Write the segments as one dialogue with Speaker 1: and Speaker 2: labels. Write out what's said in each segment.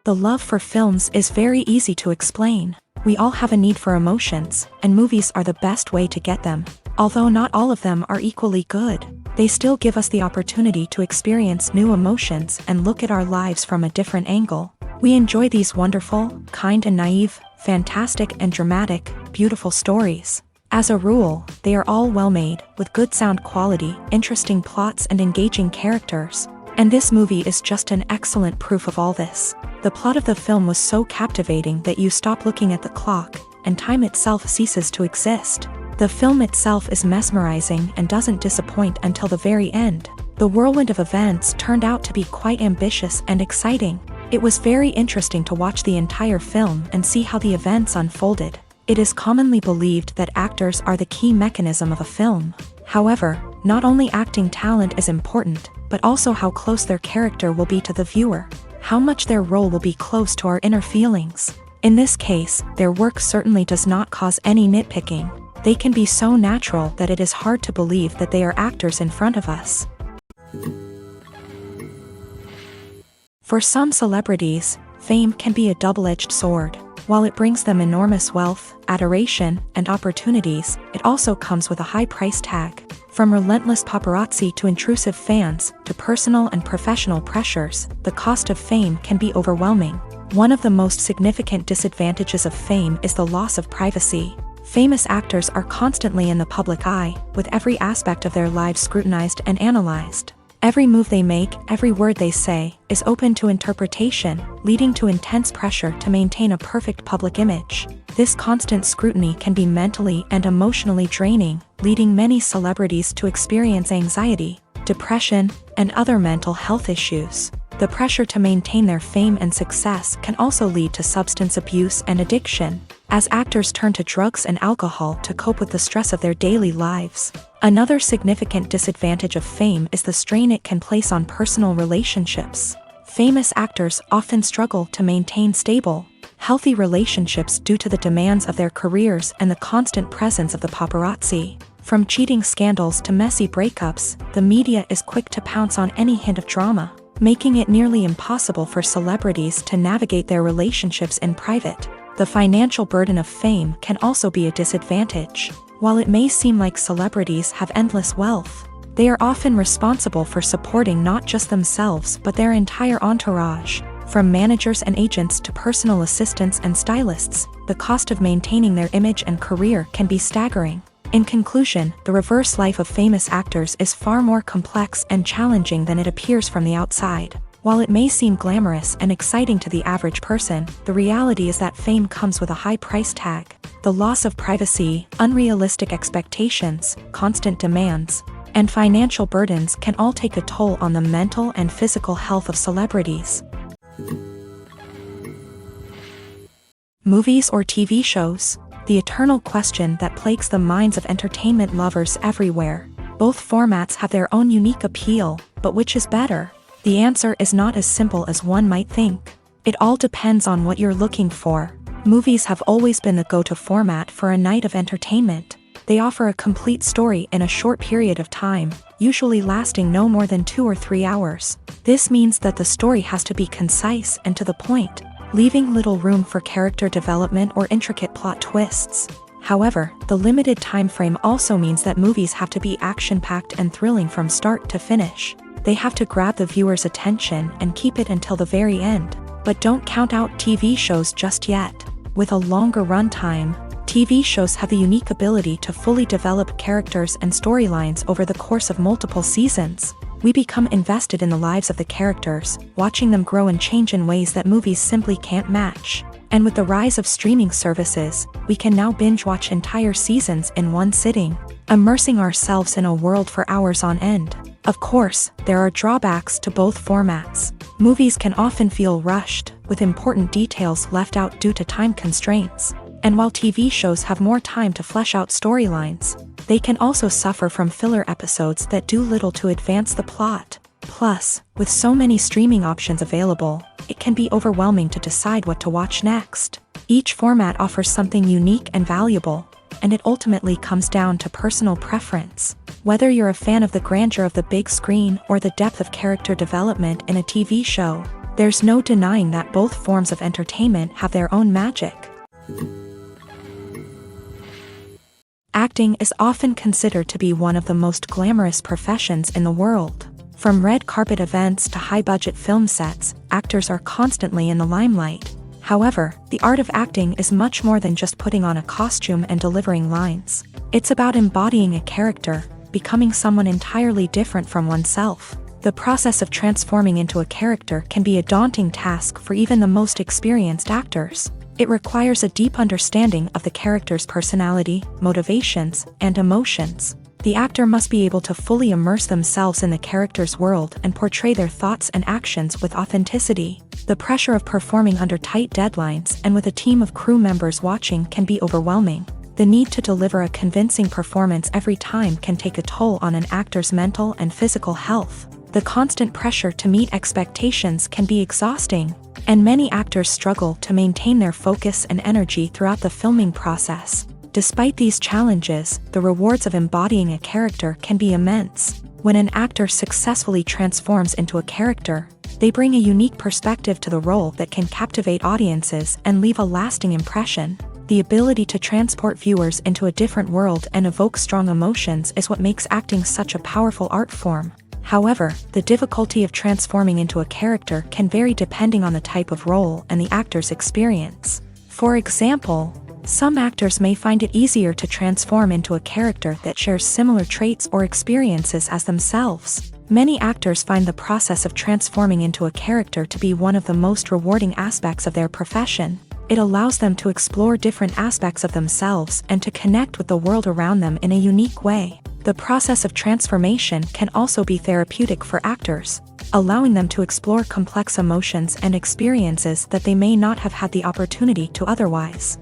Speaker 1: The love for films is very easy to explain. We all have a need for emotions, and movies are the best way to get them. Although not all of them are equally good, they still give us the opportunity to experience new emotions and look at our lives from a different angle. We enjoy these wonderful, kind and naive, fantastic and dramatic, beautiful stories. As a rule, they are all well made, with good sound quality, interesting plots and engaging characters. And this movie is just an excellent proof of all this. The plot of the film was so captivating that you stop looking at the clock, and time itself ceases to exist. The film itself is mesmerizing and doesn't disappoint until the very end. The whirlwind of events turned out to be quite ambitious and exciting. It was very interesting to watch the entire film and see how the events unfolded. It is commonly believed that actors are the key mechanism of a film. However, not only acting talent is important, but also how close their character will be to the viewer. How much their role will be close to our inner feelings. In this case, their work certainly does not cause any nitpicking. They can be so natural that it is hard to believe that they are actors in front of us. For some celebrities, fame can be a double-edged sword. While it brings them enormous wealth, adoration, and opportunities, it also comes with a high price tag. From relentless paparazzi to intrusive fans, to personal and professional pressures, the cost of fame can be overwhelming. One of the most significant disadvantages of fame is the loss of privacy. Famous actors are constantly in the public eye, with every aspect of their lives scrutinized and analyzed. Every move they make, every word they say, is open to interpretation, leading to intense pressure to maintain a perfect public image. This constant scrutiny can be mentally and emotionally draining, leading many celebrities to experience anxiety, depression, and other mental health issues. The pressure to maintain their fame and success can also lead to substance abuse and addiction, as actors turn to drugs and alcohol to cope with the stress of their daily lives. Another significant disadvantage of fame is the strain it can place on personal relationships. Famous actors often struggle to maintain stable, healthy relationships due to the demands of their careers and the constant presence of the paparazzi. From cheating scandals to messy breakups, the media is quick to pounce on any hint of drama, making it nearly impossible for celebrities to navigate their relationships in private. The financial burden of fame can also be a disadvantage. While it may seem like celebrities have endless wealth, they are often responsible for supporting not just themselves but their entire entourage. From managers and agents to personal assistants and stylists, the cost of maintaining their image and career can be staggering. In conclusion, the reverse life of famous actors is far more complex and challenging than it appears from the outside. While it may seem glamorous and exciting to the average person, the reality is that fame comes with a high price tag. The loss of privacy, unrealistic expectations, constant demands, and financial burdens can all take a toll on the mental and physical health of celebrities. Movies or TV shows? The eternal question that plagues the minds of entertainment lovers everywhere. Both formats have their own unique appeal, but which is better? The answer is not as simple as one might think. It all depends on what you're looking for. Movies have always been the go-to format for a night of entertainment. They offer a complete story in a short period of time, usually lasting no more than 2 or 3 hours. This means that the story has to be concise and to the point, leaving little room for character development or intricate plot twists. However, the limited time frame also means that movies have to be action-packed and thrilling from start to finish. They have to grab the viewer's attention and keep it until the very end. But don't count out TV shows just yet. With a longer runtime, TV shows have the unique ability to fully develop characters and storylines over the course of multiple seasons. We become invested in the lives of the characters, watching them grow and change in ways that movies simply can't match. And with the rise of streaming services, we can now binge-watch entire seasons in one sitting, immersing ourselves in a world for hours on end. Of course, there are drawbacks to both formats. Movies can often feel rushed, with important details left out due to time constraints. And while TV shows have more time to flesh out storylines, they can also suffer from filler episodes that do little to advance the plot. Plus, with so many streaming options available, it can be overwhelming to decide what to watch next. Each format offers something unique and valuable, and it ultimately comes down to personal preference. Whether you're a fan of the grandeur of the big screen or the depth of character development in a TV show, there's no denying that both forms of entertainment have their own magic. Acting is often considered to be one of the most glamorous professions in the world. From red carpet events to high-budget film sets, actors are constantly in the limelight. However, the art of acting is much more than just putting on a costume and delivering lines. It's about embodying a character, becoming someone entirely different from oneself. The process of transforming into a character can be a daunting task for even the most experienced actors. It requires a deep understanding of the character's personality, motivations, and emotions. The actor must be able to fully immerse themselves in the character's world and portray their thoughts and actions with authenticity. The pressure of performing under tight deadlines and with a team of crew members watching can be overwhelming. The need to deliver a convincing performance every time can take a toll on an actor's mental and physical health. The constant pressure to meet expectations can be exhausting, and many actors struggle to maintain their focus and energy throughout the filming process. Despite these challenges, the rewards of embodying a character can be immense. When an actor successfully transforms into a character, they bring a unique perspective to the role that can captivate audiences and leave a lasting impression. The ability to transport viewers into a different world and evoke strong emotions is what makes acting such a powerful art form. However, the difficulty of transforming into a character can vary depending on the type of role and the actor's experience. For example, some actors may find it easier to transform into a character that shares similar traits or experiences as themselves. Many actors find the process of transforming into a character to be one of the most rewarding aspects of their profession. It allows them to explore different aspects of themselves and to connect with the world around them in a unique way. The process of transformation can also be therapeutic for actors, allowing them to explore complex emotions and experiences that they may not have had the opportunity to otherwise.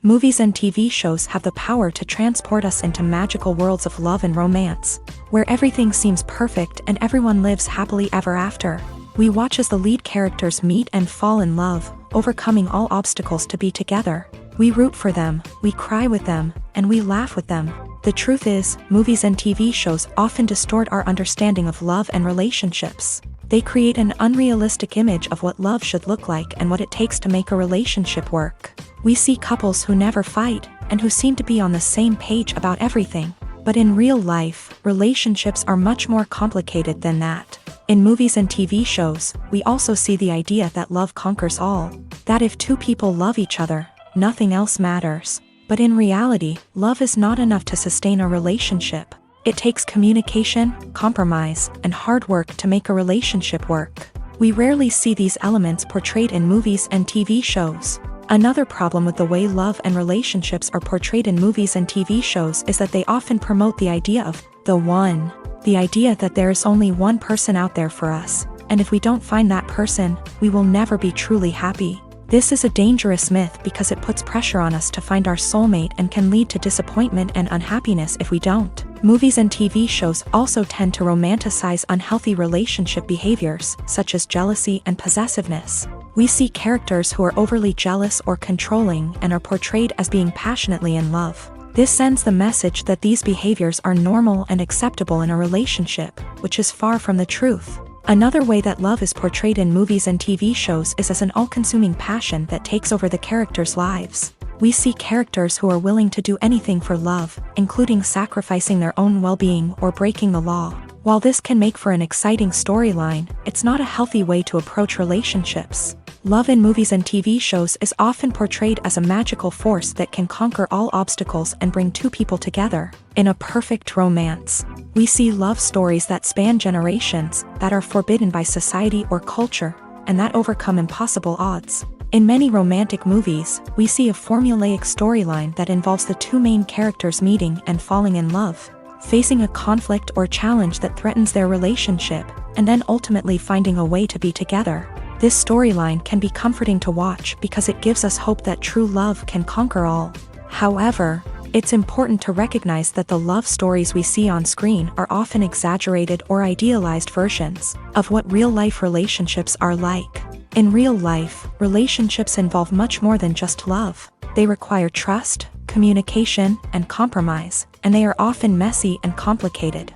Speaker 1: Movies and TV shows have the power to transport us into magical worlds of love and romance, where everything seems perfect and everyone lives happily ever after. We watch as the lead characters meet and fall in love, overcoming all obstacles to be together. We root for them, we cry with them, and we laugh with them. The truth is, movies and TV shows often distort our understanding of love and relationships. They create an unrealistic image of what love should look like and what it takes to make a relationship work. We see couples who never fight, and who seem to be on the same page about everything. But in real life, relationships are much more complicated than that. In movies and TV shows, we also see the idea that love conquers all. That if two people love each other, nothing else matters. But in reality, love is not enough to sustain a relationship. It takes communication, compromise, and hard work to make a relationship work. We rarely see these elements portrayed in movies and TV shows. Another problem with the way love and relationships are portrayed in movies and TV shows is that they often promote the idea of the one. The idea that there is only one person out there for us, and if we don't find that person, we will never be truly happy. This is a dangerous myth because it puts pressure on us to find our soulmate and can lead to disappointment and unhappiness if we don't. Movies and TV shows also tend to romanticize unhealthy relationship behaviors, such as jealousy and possessiveness. We see characters who are overly jealous or controlling and are portrayed as being passionately in love. This sends the message that these behaviors are normal and acceptable in a relationship, which is far from the truth. Another way that love is portrayed in movies and TV shows is as an all-consuming passion that takes over the characters' lives. We see characters who are willing to do anything for love, including sacrificing their own well-being or breaking the law. While this can make for an exciting storyline, it's not a healthy way to approach relationships. Love in movies and TV shows is often portrayed as a magical force that can conquer all obstacles and bring two people together. In a perfect romance, we see love stories that span generations, that are forbidden by society or culture, and that overcome impossible odds. In many romantic movies, we see a formulaic storyline that involves the two main characters meeting and falling in love, facing a conflict or challenge that threatens their relationship, and then ultimately finding a way to be together. This storyline can be comforting to watch because it gives us hope that true love can conquer all. However, it's important to recognize that the love stories we see on screen are often exaggerated or idealized versions of what real-life relationships are like. In real life, relationships involve much more than just love. They require trust, communication, and compromise, and they are often messy and complicated.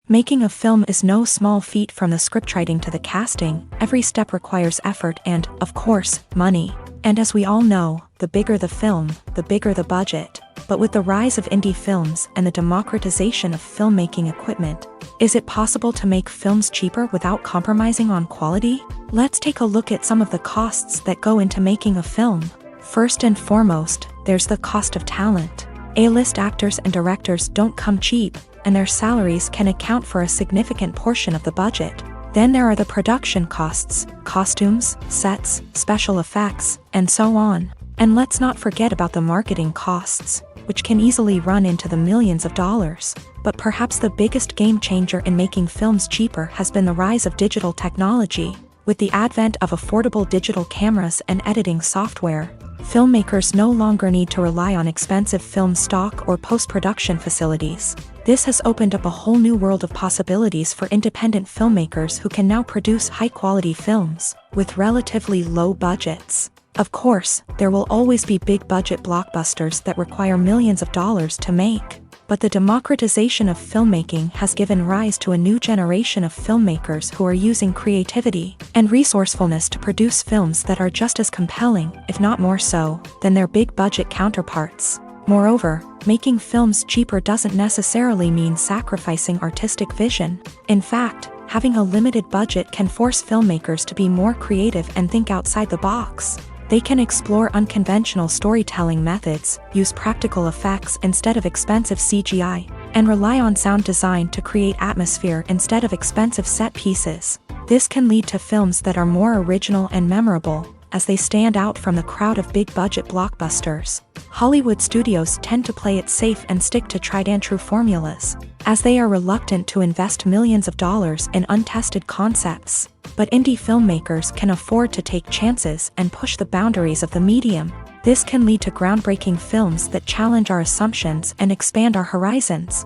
Speaker 1: Making a film is no small feat. From the scriptwriting to the casting, every step requires effort and, of course, money. And as we all know, the bigger the film, the bigger the budget. But with the rise of indie films and the democratization of filmmaking equipment, is it possible to make films cheaper without compromising on quality? Let's take a look at some of the costs that go into making a film. First and foremost, there's the cost of talent. A-list actors and directors don't come cheap, and their salaries can account for a significant portion of the budget. Then there are the production costs, costumes, sets, special effects, and so on. And let's not forget about the marketing costs, which can easily run into the millions of dollars. But perhaps the biggest game changer in making films cheaper has been the rise of digital technology. With the advent of affordable digital cameras and editing software, filmmakers no longer need to rely on expensive film stock or post-production facilities. This has opened up a whole new world of possibilities for independent filmmakers who can now produce high-quality films with relatively low budgets. Of course, there will always be big-budget blockbusters that require millions of dollars to make. But the democratization of filmmaking has given rise to a new generation of filmmakers who are using creativity and resourcefulness to produce films that are just as compelling, if not more so, than their big-budget counterparts. Moreover, making films cheaper doesn't necessarily mean sacrificing artistic vision. In fact, having a limited budget can force filmmakers to be more creative and think outside the box. They can explore unconventional storytelling methods, use practical effects instead of expensive CGI, and rely on sound design to create atmosphere instead of expensive set pieces. This can lead to films that are more original and memorable, as they stand out from the crowd of big-budget blockbusters. Hollywood studios tend to play it safe and stick to tried-and-true formulas, as they are reluctant to invest millions of dollars in untested concepts. But indie filmmakers can afford to take chances and push the boundaries of the medium. This can lead to groundbreaking films that challenge our assumptions and expand our horizons.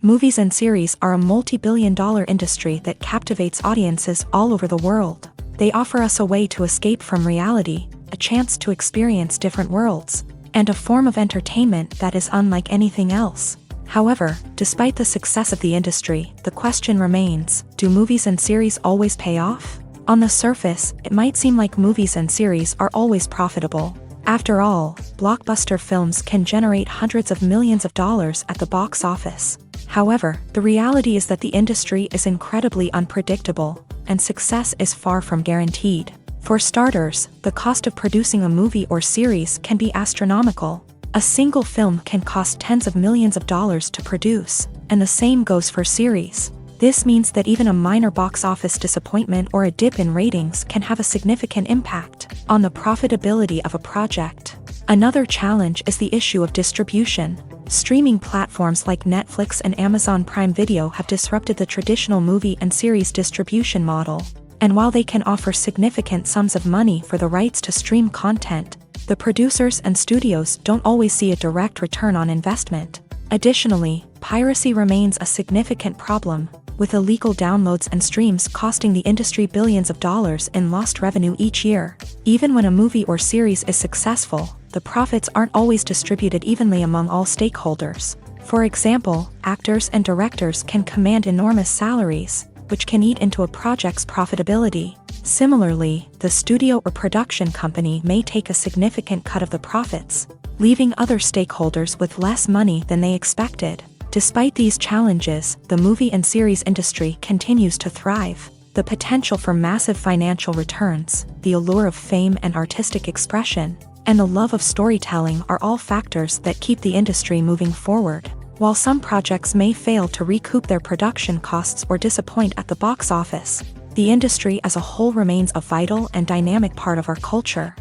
Speaker 1: Movies and series are a multi-billion-dollar industry that captivates audiences all over the world. They offer us a way to escape from reality, a chance to experience different worlds, and a form of entertainment that is unlike anything else. However, despite the success of the industry, the question remains, do movies and series always pay off? On the surface, it might seem like movies and series are always profitable. After all, blockbuster films can generate hundreds of millions of dollars at the box office. However, the reality is that the industry is incredibly unpredictable, and success is far from guaranteed. For starters, the cost of producing a movie or series can be astronomical. A single film can cost tens of millions of dollars to produce, and the same goes for series. This means that even a minor box office disappointment or a dip in ratings can have a significant impact on the profitability of a project. Another challenge is the issue of distribution. Streaming platforms like Netflix and Amazon Prime Video have disrupted the traditional movie and series distribution model. And while they can offer significant sums of money for the rights to stream content, the producers and studios don't always see a direct return on investment. Additionally, piracy remains a significant problem, with illegal downloads and streams costing the industry billions of dollars in lost revenue each year. Even when a movie or series is successful, the profits aren't always distributed evenly among all stakeholders. For example, actors and directors can command enormous salaries, which can eat into a project's profitability. Similarly, the studio or production company may take a significant cut of the profits, leaving other stakeholders with less money than they expected. Despite these challenges, the movie and series industry continues to thrive. The potential for massive financial returns, the allure of fame and artistic expression, and the love of storytelling are all factors that keep the industry moving forward. While some projects may fail to recoup their production costs or disappoint at the box office, the industry as a whole remains a vital and dynamic part of our culture.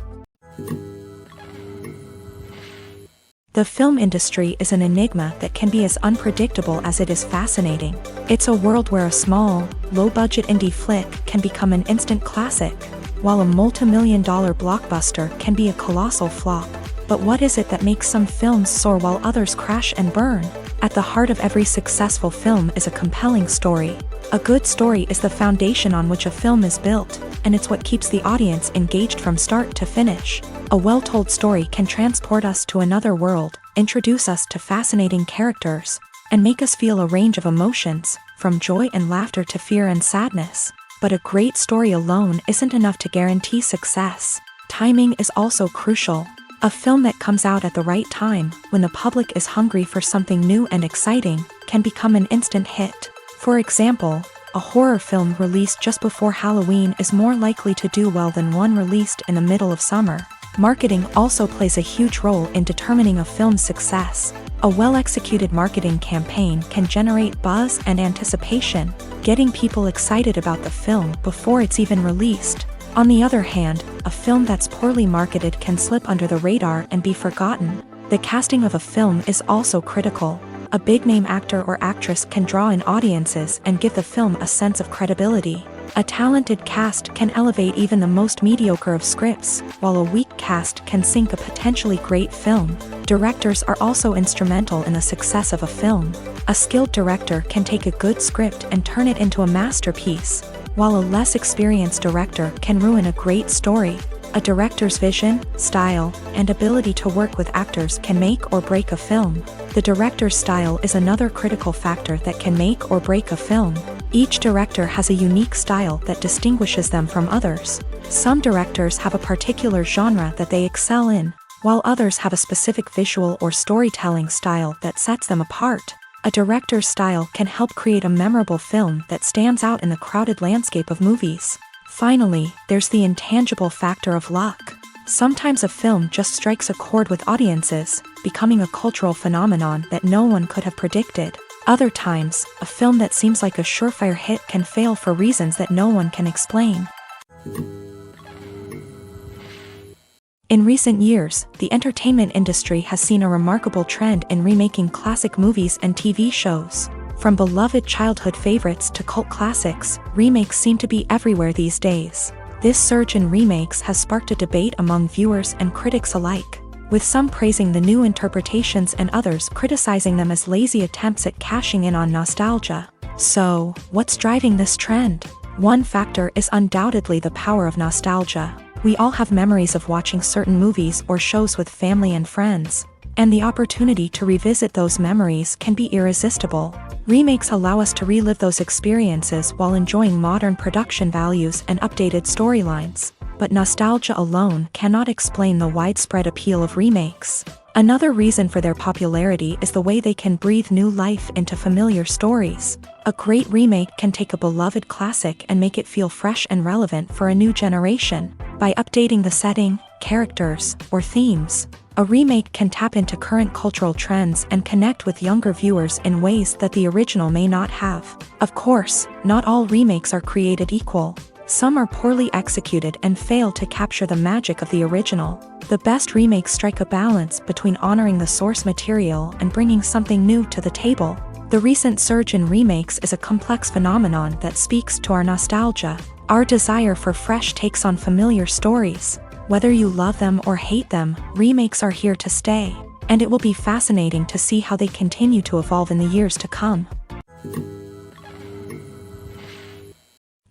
Speaker 1: The film industry is an enigma that can be as unpredictable as it is fascinating. It's a world where a small, low-budget indie flick can become an instant classic, while a multi-million-dollar blockbuster can be a colossal flop. But what is it that makes some films soar while others crash and burn? At the heart of every successful film is a compelling story. A good story is the foundation on which a film is built, and it's what keeps the audience engaged from start to finish. A well-told story can transport us to another world, introduce us to fascinating characters, and make us feel a range of emotions, from joy and laughter to fear and sadness. But a great story alone isn't enough to guarantee success. Timing is also crucial. A film that comes out at the right time, when the public is hungry for something new and exciting, can become an instant hit. For example, a horror film released just before Halloween is more likely to do well than one released in the middle of summer. Marketing also plays a huge role in determining a film's success. A well-executed marketing campaign can generate buzz and anticipation, getting people excited about the film before it's even released. On the other hand, a film that's poorly marketed can slip under the radar and be forgotten. The casting of a film is also critical. A big-name actor or actress can draw in audiences and give the film a sense of credibility. A talented cast can elevate even the most mediocre of scripts, while a weak cast can sink a potentially great film. Directors are also instrumental in the success of a film. A skilled director can take a good script and turn it into a masterpiece, while a less experienced director can ruin a great story. A director's vision, style, and ability to work with actors can make or break a film. The director's style is another critical factor that can make or break a film. Each director has a unique style that distinguishes them from others. Some directors have a particular genre that they excel in, while others have a specific visual or storytelling style that sets them apart. A director's style can help create a memorable film that stands out in the crowded landscape of movies. Finally, there's the intangible factor of luck. Sometimes a film just strikes a chord with audiences, becoming a cultural phenomenon that no one could have predicted. Other times, a film that seems like a surefire hit can fail for reasons that no one can explain. In recent years, the entertainment industry has seen a remarkable trend in remaking classic movies and TV shows. From beloved childhood favorites to cult classics, remakes seem to be everywhere these days. This surge in remakes has sparked a debate among viewers and critics alike, with some praising the new interpretations and others criticizing them as lazy attempts at cashing in on nostalgia. So, what's driving this trend? One factor is undoubtedly the power of nostalgia. We all have memories of watching certain movies or shows with family and friends, and the opportunity to revisit those memories can be irresistible. Remakes allow us to relive those experiences while enjoying modern production values and updated storylines. But nostalgia alone cannot explain the widespread appeal of remakes. Another reason for their popularity is the way they can breathe new life into familiar stories. A great remake can take a beloved classic and make it feel fresh and relevant for a new generation. By updating the setting, characters, or themes, a remake can tap into current cultural trends and connect with younger viewers in ways that the original may not have. Of course, not all remakes are created equal. Some are poorly executed and fail to capture the magic of the original. The best remakes strike a balance between honoring the source material and bringing something new to the table. The recent surge in remakes is a complex phenomenon that speaks to our nostalgia, our desire for fresh takes on familiar stories. Whether you love them or hate them, remakes are here to stay, and it will be fascinating to see how they continue to evolve in the years to come.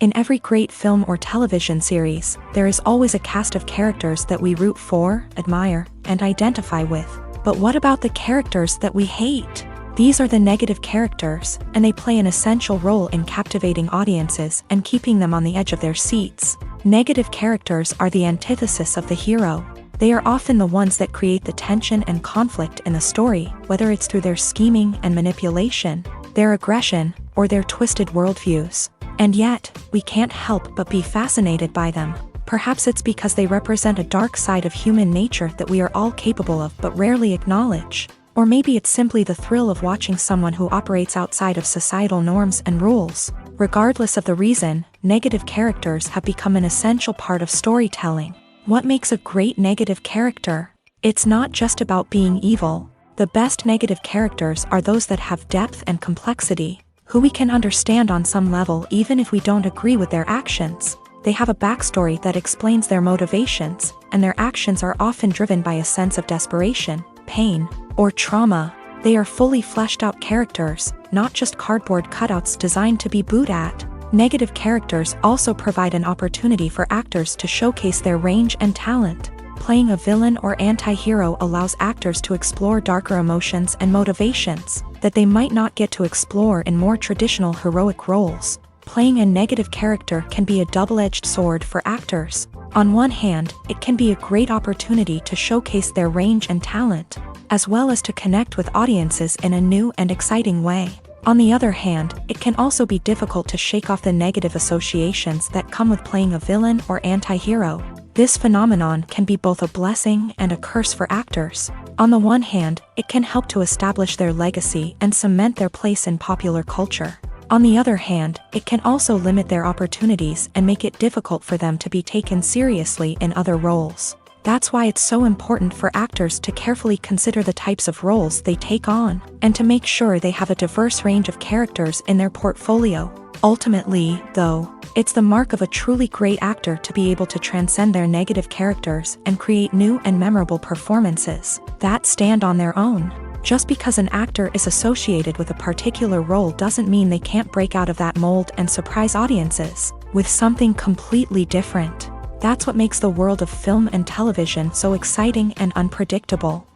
Speaker 1: In every great film or television series, there is always a cast of characters that we root for, admire, and identify with. But what about the characters that we hate? These are the negative characters, and they play an essential role in captivating audiences and keeping them on the edge of their seats. Negative characters are the antithesis of the hero. They are often the ones that create the tension and conflict in the story, whether it's through their scheming and manipulation, their aggression, or their twisted worldviews. And yet, we can't help but be fascinated by them. Perhaps it's because they represent a dark side of human nature that we are all capable of but rarely acknowledge. Or maybe it's simply the thrill of watching someone who operates outside of societal norms and rules. Regardless of the reason, negative characters have become an essential part of storytelling. What makes a great negative character? It's not just about being evil. The best negative characters are those that have depth and complexity, who we can understand on some level even if we don't agree with their actions. They have a backstory that explains their motivations, and their actions are often driven by a sense of desperation, pain, or trauma. They are fully fleshed out characters, not just cardboard cutouts designed to be booed at. Negative characters also provide an opportunity for actors to showcase their range and talent. Playing a villain or anti-hero allows actors to explore darker emotions and motivations that they might not get to explore in more traditional heroic roles. Playing a negative character can be a double-edged sword for actors. On one hand, it can be a great opportunity to showcase their range and talent, as well as to connect with audiences in a new and exciting way. On the other hand, it can also be difficult to shake off the negative associations that come with playing a villain or anti-hero. This phenomenon can be both a blessing and a curse for actors. On the one hand, it can help to establish their legacy and cement their place in popular culture. On the other hand, it can also limit their opportunities and make it difficult for them to be taken seriously in other roles. That's why it's so important for actors to carefully consider the types of roles they take on, and to make sure they have a diverse range of characters in their portfolio. Ultimately, though, it's the mark of a truly great actor to be able to transcend their negative characters and create new and memorable performances that stand on their own. Just because an actor is associated with a particular role doesn't mean they can't break out of that mold and surprise audiences with something completely different. That's what makes the world of film and television so exciting and unpredictable.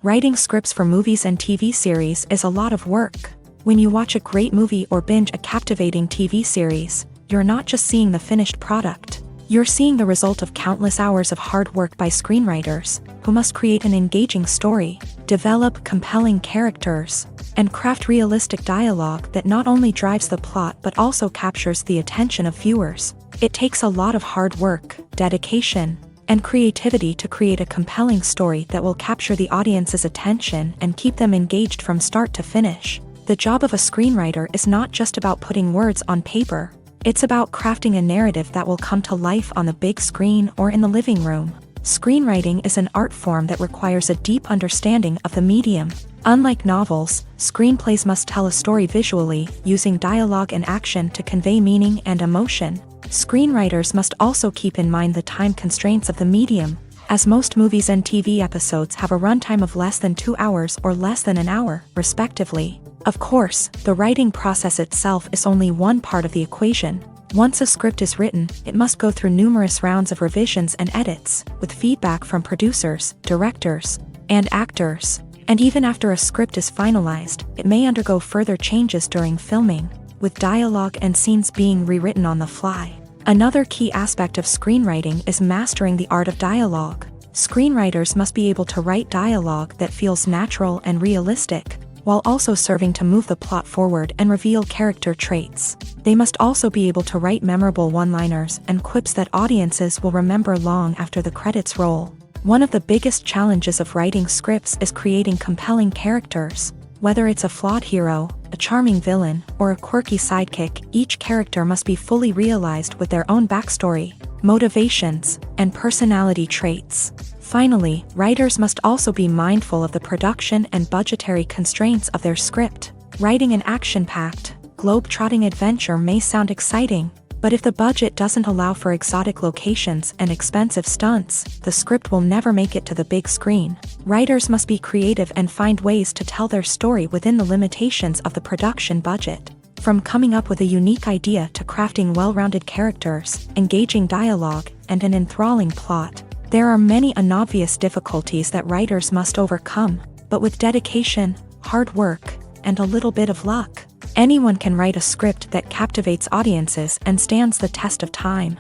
Speaker 1: Writing scripts for movies and TV series is a lot of work. When you watch a great movie or binge a captivating TV series, you're not just seeing the finished product. You're seeing the result of countless hours of hard work by screenwriters, who must create an engaging story, develop compelling characters, and craft realistic dialogue that not only drives the plot but also captures the attention of viewers. It takes a lot of hard work, dedication, and creativity to create a compelling story that will capture the audience's attention and keep them engaged from start to finish. The job of a screenwriter is not just about putting words on paper. It's about crafting a narrative that will come to life on the big screen or in the living room. Screenwriting is an art form that requires a deep understanding of the medium. Unlike novels, screenplays must tell a story visually, using dialogue and action to convey meaning and emotion. Screenwriters must also keep in mind the time constraints of the medium, as most movies and TV episodes have a runtime of less than 2 hours or less than an hour, respectively. Of course, the writing process itself is only one part of the equation. Once a script is written, it must go through numerous rounds of revisions and edits, with feedback from producers, directors, and actors. And even after a script is finalized, it may undergo further changes during filming, with dialogue and scenes being rewritten on the fly. Another key aspect of screenwriting is mastering the art of dialogue. Screenwriters must be able to write dialogue that feels natural and realistic, while also serving to move the plot forward and reveal character traits. They must also be able to write memorable one-liners and quips that audiences will remember long after the credits roll. One of the biggest challenges of writing scripts is creating compelling characters. Whether it's a flawed hero, a charming villain, or a quirky sidekick, each character must be fully realized with their own backstory, motivations, and personality traits. Finally, writers must also be mindful of the production and budgetary constraints of their script. Writing an action-packed, globe-trotting adventure may sound exciting, but if the budget doesn't allow for exotic locations and expensive stunts, the script will never make it to the big screen. Writers must be creative and find ways to tell their story within the limitations of the production budget. From coming up with a unique idea to crafting well-rounded characters, engaging dialogue, and an enthralling plot, there are many unobvious difficulties that writers must overcome, but with dedication, hard work, and a little bit of luck, anyone can write a script that captivates audiences and stands the test of time.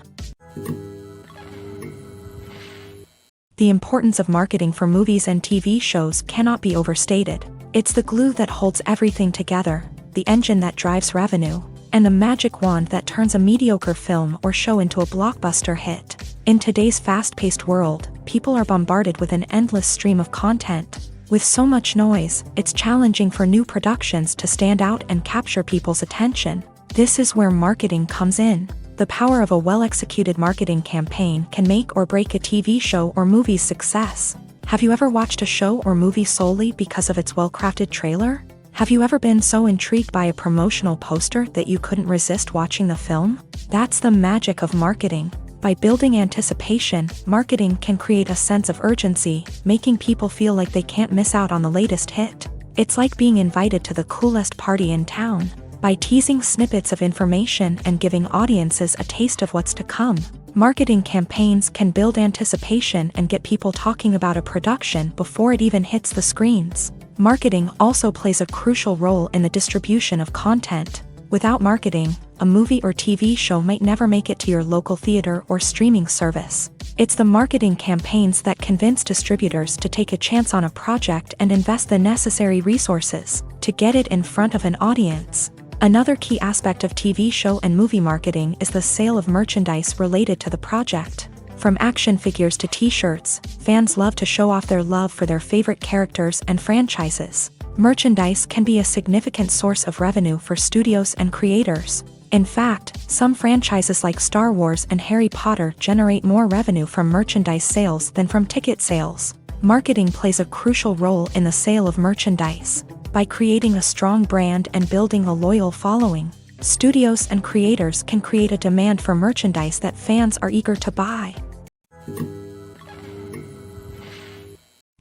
Speaker 1: The importance of marketing for movies and TV shows cannot be overstated. It's the glue that holds everything together, the engine that drives revenue, and the magic wand that turns a mediocre film or show into a blockbuster hit. In today's fast-paced world, people are bombarded with an endless stream of content. With so much noise, it's challenging for new productions to stand out and capture people's attention. This is where marketing comes in. The power of a well-executed marketing campaign can make or break a TV show or movie's success. Have you ever watched a show or movie solely because of its well-crafted trailer? Have you ever been so intrigued by a promotional poster that you couldn't resist watching the film? That's the magic of marketing. By building anticipation, marketing can create a sense of urgency, making people feel like they can't miss out on the latest hit. It's like being invited to the coolest party in town. By teasing snippets of information and giving audiences a taste of what's to come, Marketing campaigns can build anticipation and get people talking about a production before it even hits the screens. Marketing also plays a crucial role in the distribution of content. Without marketing, a movie or TV show might never make it to your local theater or streaming service. It's the marketing campaigns that convince distributors to take a chance on a project and invest the necessary resources to get it in front of an audience. Another key aspect of TV show and movie marketing is the sale of merchandise related to the project. From action figures to t-shirts, fans love to show off their love for their favorite characters and franchises. Merchandise can be a significant source of revenue for studios and creators. In fact, some franchises like Star Wars and Harry Potter generate more revenue from merchandise sales than from ticket sales. Marketing plays a crucial role in the sale of merchandise. By creating a strong brand and building a loyal following, studios and creators can create a demand for merchandise that fans are eager to buy.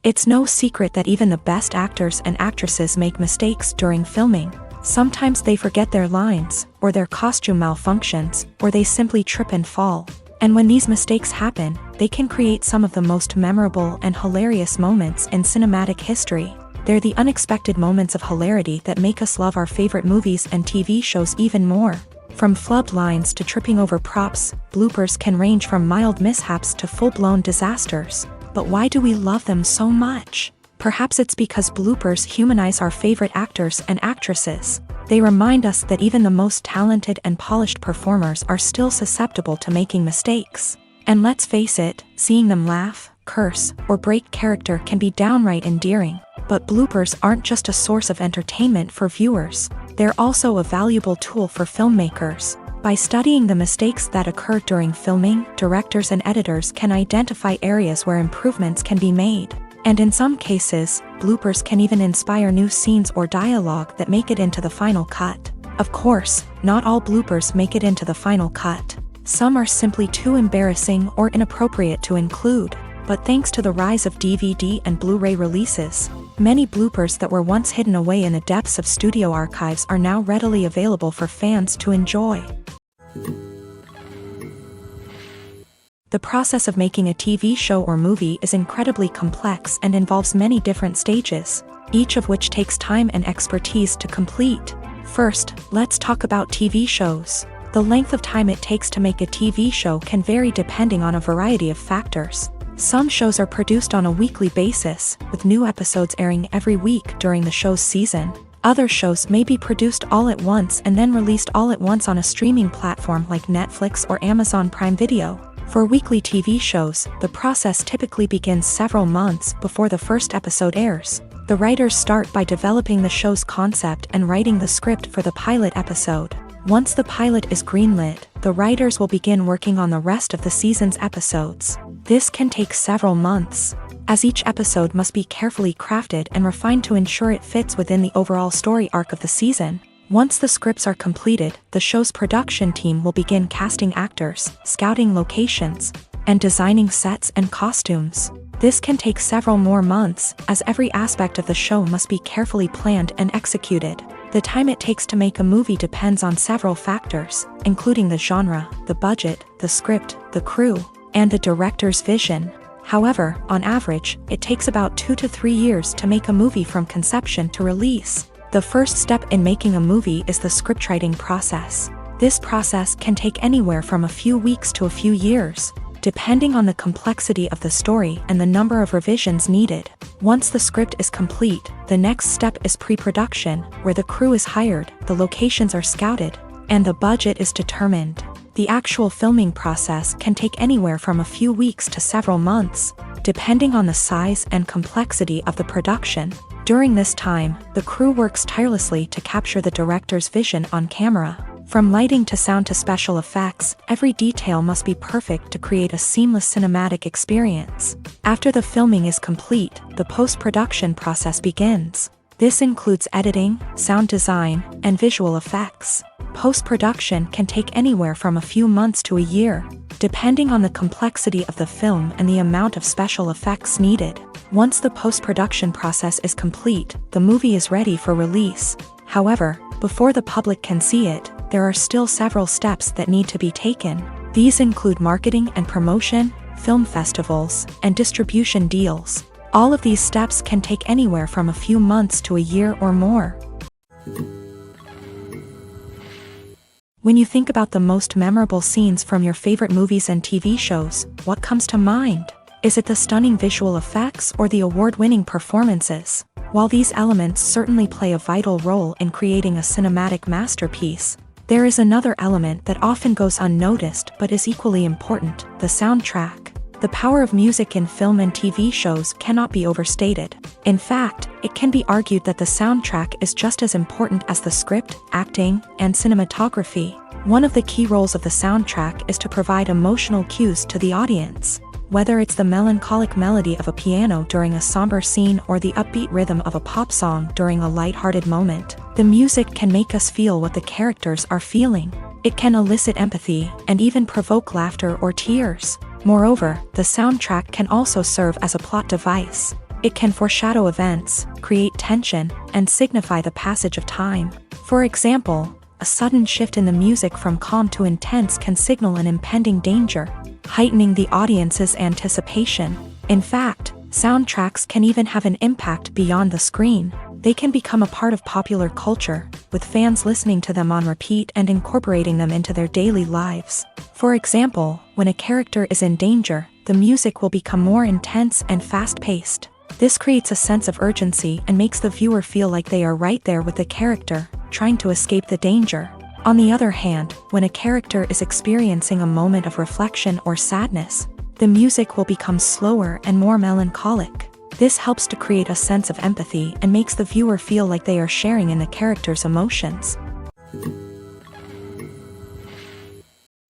Speaker 1: It's no secret that even the best actors and actresses make mistakes during filming. Sometimes they forget their lines, or their costume malfunctions, or they simply trip and fall. And when these mistakes happen, they can create some of the most memorable and hilarious moments in cinematic history. They're the unexpected moments of hilarity that make us love our favorite movies and TV shows even more. From flubbed lines to tripping over props, bloopers can range from mild mishaps to full-blown disasters. But why do we love them so much? Perhaps it's because bloopers humanize our favorite actors and actresses. They remind us that even the most talented and polished performers are still susceptible to making mistakes. And let's face it, seeing them laugh, curse, or break character can be downright endearing. But bloopers aren't just a source of entertainment for viewers. They're also a valuable tool for filmmakers. By studying the mistakes that occur during filming, directors and editors can identify areas where improvements can be made. And in some cases, bloopers can even inspire new scenes or dialogue that make it into the final cut. Of course, not all bloopers make it into the final cut. Some are simply too embarrassing or inappropriate to include. But thanks to the rise of DVD and Blu-ray releases, many bloopers that were once hidden away in the depths of studio archives are now readily available for fans to enjoy. The process of making a TV show or movie is incredibly complex and involves many different stages, each of which takes time and expertise to complete. First, let's talk about TV shows. The length of time it takes to make a TV show can vary depending on a variety of factors. Some shows are produced on a weekly basis, with new episodes airing every week during the show's season. Other shows may be produced all at once and then released all at once on a streaming platform like Netflix or Amazon Prime Video. For weekly TV shows, the process typically begins several months before the first episode airs. The writers start by developing the show's concept and writing the script for the pilot episode. Once the pilot is greenlit, the writers will begin working on the rest of the season's episodes. This can take several months, as each episode must be carefully crafted and refined to ensure it fits within the overall story arc of the season. Once the scripts are completed, the show's production team will begin casting actors, scouting locations, and designing sets and costumes. This can take several more months, as every aspect of the show must be carefully planned and executed. The time it takes to make a movie depends on several factors, including the genre, the budget, the script, the crew, and the director's vision. However, on average, it takes about 2 to 3 years to make a movie from conception to release. The first step in making a movie is the scriptwriting process. This process can take anywhere from a few weeks to a few years, depending on the complexity of the story and the number of revisions needed. Once the script is complete, the next step is pre-production, where the crew is hired, the locations are scouted, and the budget is determined. The actual filming process can take anywhere from a few weeks to several months, depending on the size and complexity of the production. During this time, the crew works tirelessly to capture the director's vision on camera. From lighting to sound to special effects, every detail must be perfect to create a seamless cinematic experience. After the filming is complete, the post-production process begins. This includes editing, sound design, and visual effects. Post-production can take anywhere from a few months to a year, depending on the complexity of the film and the amount of special effects needed. Once the post-production process is complete, the movie is ready for release. However, before the public can see it, there are still several steps that need to be taken. These include marketing and promotion, film festivals, and distribution deals. All of these steps can take anywhere from a few months to a year or more. When you think about the most memorable scenes from your favorite movies and TV shows, what comes to mind? Is it the stunning visual effects or the award-winning performances? While these elements certainly play a vital role in creating a cinematic masterpiece, there is another element that often goes unnoticed but is equally important: the soundtrack. The power of music in film and TV shows cannot be overstated. In fact, it can be argued that the soundtrack is just as important as the script, acting, and cinematography. One of the key roles of the soundtrack is to provide emotional cues to the audience. Whether it's the melancholic melody of a piano during a somber scene or the upbeat rhythm of a pop song during a lighthearted moment, the music can make us feel what the characters are feeling. It can elicit empathy and even provoke laughter or tears. Moreover, the soundtrack can also serve as a plot device. It can foreshadow events, create tension, and signify the passage of time. For example, a sudden shift in the music from calm to intense can signal an impending danger, heightening the audience's anticipation. In fact, soundtracks can even have an impact beyond the screen. They can become a part of popular culture, with fans listening to them on repeat and incorporating them into their daily lives. For example, when a character is in danger, the music will become more intense and fast-paced. This creates a sense of urgency and makes the viewer feel like they are right there with the character, trying to escape the danger. On the other hand, when a character is experiencing a moment of reflection or sadness, the music will become slower and more melancholic. This helps to create a sense of empathy and makes the viewer feel like they are sharing in the character's emotions.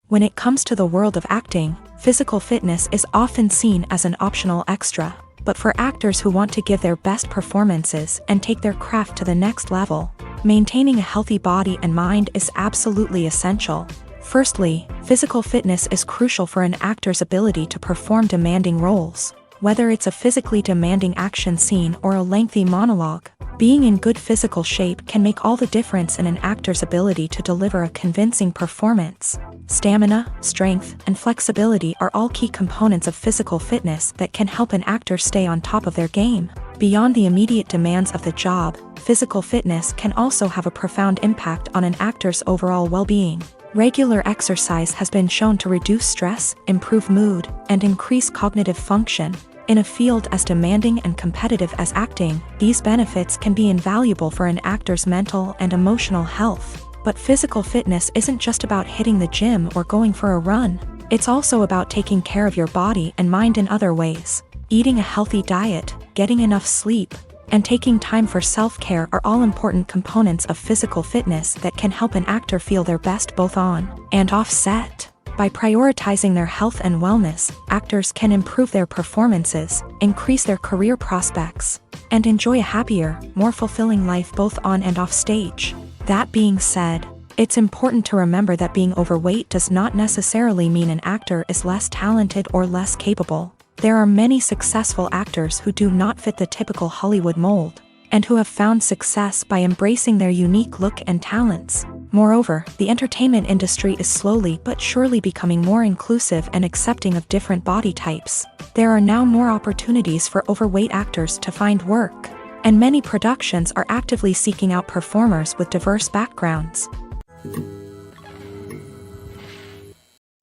Speaker 1: When it comes to the world of acting, physical fitness is often seen as an optional extra. But for actors who want to give their best performances and take their craft to the next level, maintaining a healthy body and mind is absolutely essential. Firstly, physical fitness is crucial for an actor's ability to perform demanding roles. Whether it's a physically demanding action scene or a lengthy monologue, being in good physical shape can make all the difference in an actor's ability to deliver a convincing performance. Stamina, strength, and flexibility are all key components of physical fitness that can help an actor stay on top of their game. Beyond the immediate demands of the job, physical fitness can also have a profound impact on an actor's overall well-being. Regular exercise has been shown to reduce stress, improve mood, and increase cognitive function. In a field as demanding and competitive as acting, these benefits can be invaluable for an actor's mental and emotional health. But physical fitness isn't just about hitting the gym or going for a run. It's also about taking care of your body and mind in other ways. Eating a healthy diet, getting enough sleep, and taking time for self-care are all important components of physical fitness that can help an actor feel their best both on and off set. By prioritizing their health and wellness, actors can improve their performances, increase their career prospects, and enjoy a happier, more fulfilling life both on and off stage. That being said, it's important to remember that being overweight does not necessarily mean an actor is less talented or less capable. There are many successful actors who do not fit the typical Hollywood mold, and who have found success by embracing their unique look and talents. Moreover, the entertainment industry is slowly but surely becoming more inclusive and accepting of different body types. There are now more opportunities for overweight actors to find work, and many productions are actively seeking out performers with diverse backgrounds.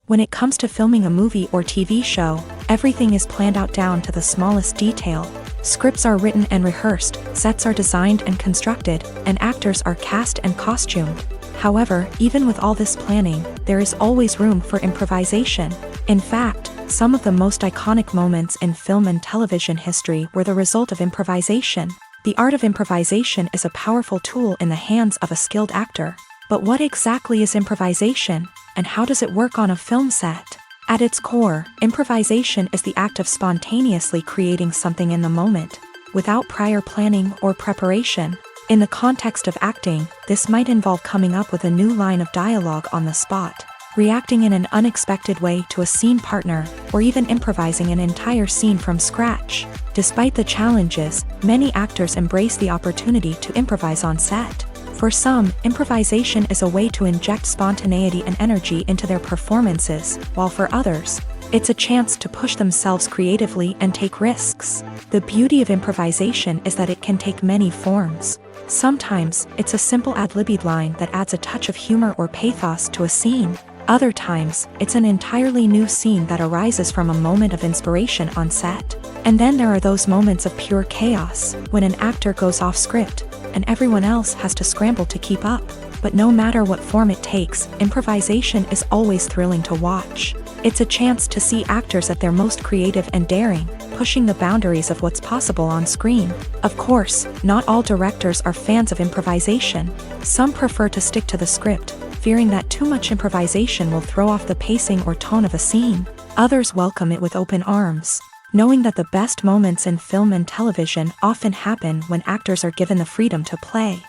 Speaker 1: When it comes to filming a movie or TV show, everything is planned out down to the smallest detail. Scripts are written and rehearsed, sets are designed and constructed, and actors are cast and costumed. However, even with all this planning, there is always room for improvisation. In fact, some of the most iconic moments in film and television history were the result of improvisation. The art of improvisation is a powerful tool in the hands of a skilled actor. But what exactly is improvisation, and how does it work on a film set? At its core, improvisation is the act of spontaneously creating something in the moment, without prior planning or preparation. In the context of acting, this might involve coming up with a new line of dialogue on the spot, reacting in an unexpected way to a scene partner, or even improvising an entire scene from scratch. Despite the challenges, many actors embrace the opportunity to improvise on set. For some, improvisation is a way to inject spontaneity and energy into their performances, while for others, it's a chance to push themselves creatively and take risks. The beauty of improvisation is that it can take many forms. Sometimes, it's a simple ad-libbed line that adds a touch of humor or pathos to a scene. Other times, it's an entirely new scene that arises from a moment of inspiration on set. And then there are those moments of pure chaos, when an actor goes off script, and everyone else has to scramble to keep up. But no matter what form it takes, improvisation is always thrilling to watch. It's a chance to see actors at their most creative and daring, pushing the boundaries of what's possible on screen. Of course, not all directors are fans of improvisation. Some prefer to stick to the script, fearing that too much improvisation will throw off the pacing or tone of a scene. Others welcome it with open arms, knowing that the best moments in film and television often happen when actors are given the freedom to play.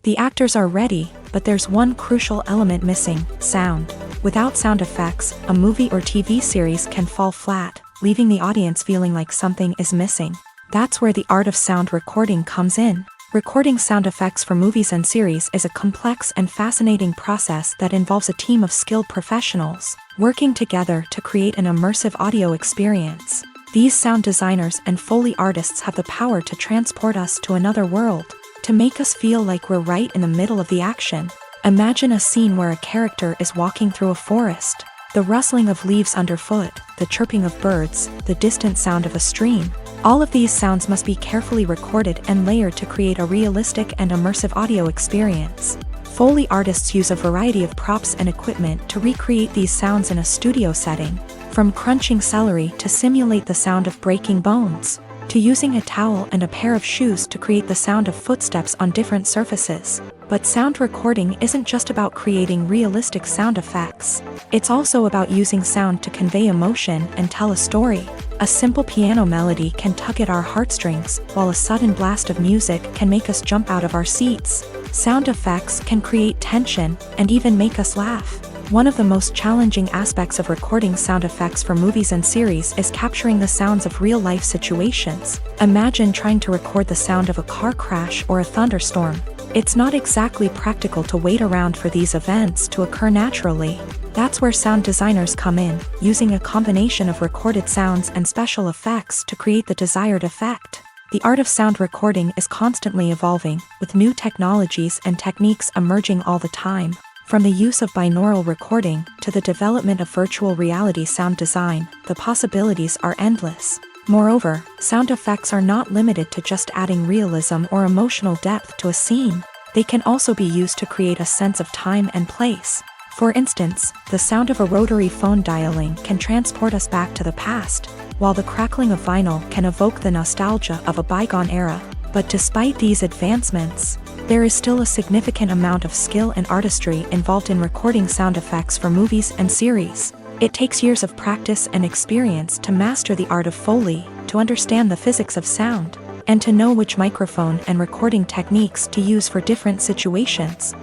Speaker 1: The actors are ready, but there's one crucial element missing: sound. Without sound effects, a movie or TV series can fall flat, leaving the audience feeling like something is missing. That's where the art of sound recording comes in. Recording sound effects for movies and series is a complex and fascinating process that involves a team of skilled professionals working together to create an immersive audio experience. These sound designers and Foley artists have the power to transport us to another world, to make us feel like we're right in the middle of the action. Imagine a scene where a character is walking through a forest. The rustling of leaves underfoot, the chirping of birds, the distant sound of a stream. All of these sounds must be carefully recorded and layered to create a realistic and immersive audio experience. Foley artists use a variety of props and equipment to recreate these sounds in a studio setting, from crunching celery to simulate the sound of breaking bones, to using a towel and a pair of shoes to create the sound of footsteps on different surfaces. But sound recording isn't just about creating realistic sound effects. It's also about using sound to convey emotion and tell a story. A simple piano melody can tug at our heartstrings, while a sudden blast of music can make us jump out of our seats. Sound effects can create tension and even make us laugh. One of the most challenging aspects of recording sound effects for movies and series is capturing the sounds of real-life situations. Imagine trying to record the sound of a car crash or a thunderstorm. It's not exactly practical to wait around for these events to occur naturally. That's where sound designers come in, using a combination of recorded sounds and special effects to create the desired effect. The art of sound recording is constantly evolving, with new technologies and techniques emerging all the time. From the use of binaural recording to the development of virtual reality sound design, the possibilities are endless. Moreover, sound effects are not limited to just adding realism or emotional depth to a scene. They can also be used to create a sense of time and place. For instance, the sound of a rotary phone dialing can transport us back to the past, while the crackling of vinyl can evoke the nostalgia of a bygone era. But despite these advancements, there is still a significant amount of skill and artistry involved in recording sound effects for movies and series. It takes years of practice and experience to master the art of Foley, to understand the physics of sound, and to know which microphone and recording techniques to use for different situations.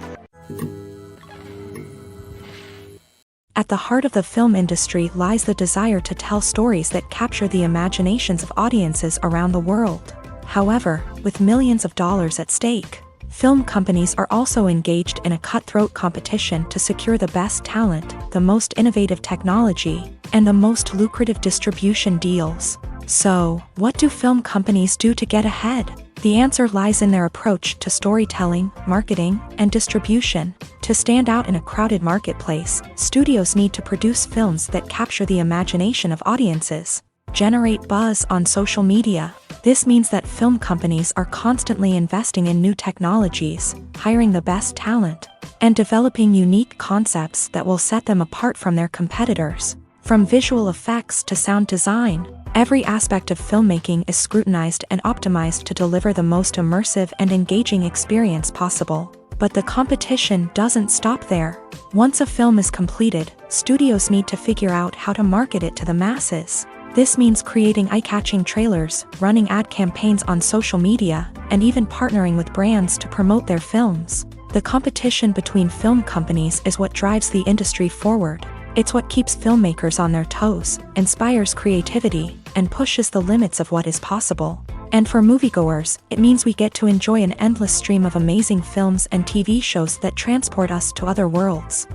Speaker 1: At the heart of the film industry lies the desire to tell stories that capture the imaginations of audiences around the world. However, with millions of dollars at stake, film companies are also engaged in a cutthroat competition to secure the best talent, the most innovative technology, and the most lucrative distribution deals. So, what do film companies do to get ahead? The answer lies in their approach to storytelling, marketing, and distribution. To stand out in a crowded marketplace, studios need to produce films that capture the imagination of audiences, generate buzz on social media. This means that film companies are constantly investing in new technologies, hiring the best talent, and developing unique concepts that will set them apart from their competitors. From visual effects to sound design, every aspect of filmmaking is scrutinized and optimized to deliver the most immersive and engaging experience possible. But the competition doesn't stop there. Once a film is completed, studios need to figure out how to market it to the masses. This means creating eye-catching trailers, running ad campaigns on social media, and even partnering with brands to promote their films. The competition between film companies is what drives the industry forward. It's what keeps filmmakers on their toes, inspires creativity, and pushes the limits of what is possible. And for moviegoers, it means we get to enjoy an endless stream of amazing films and TV shows that transport us to other worlds.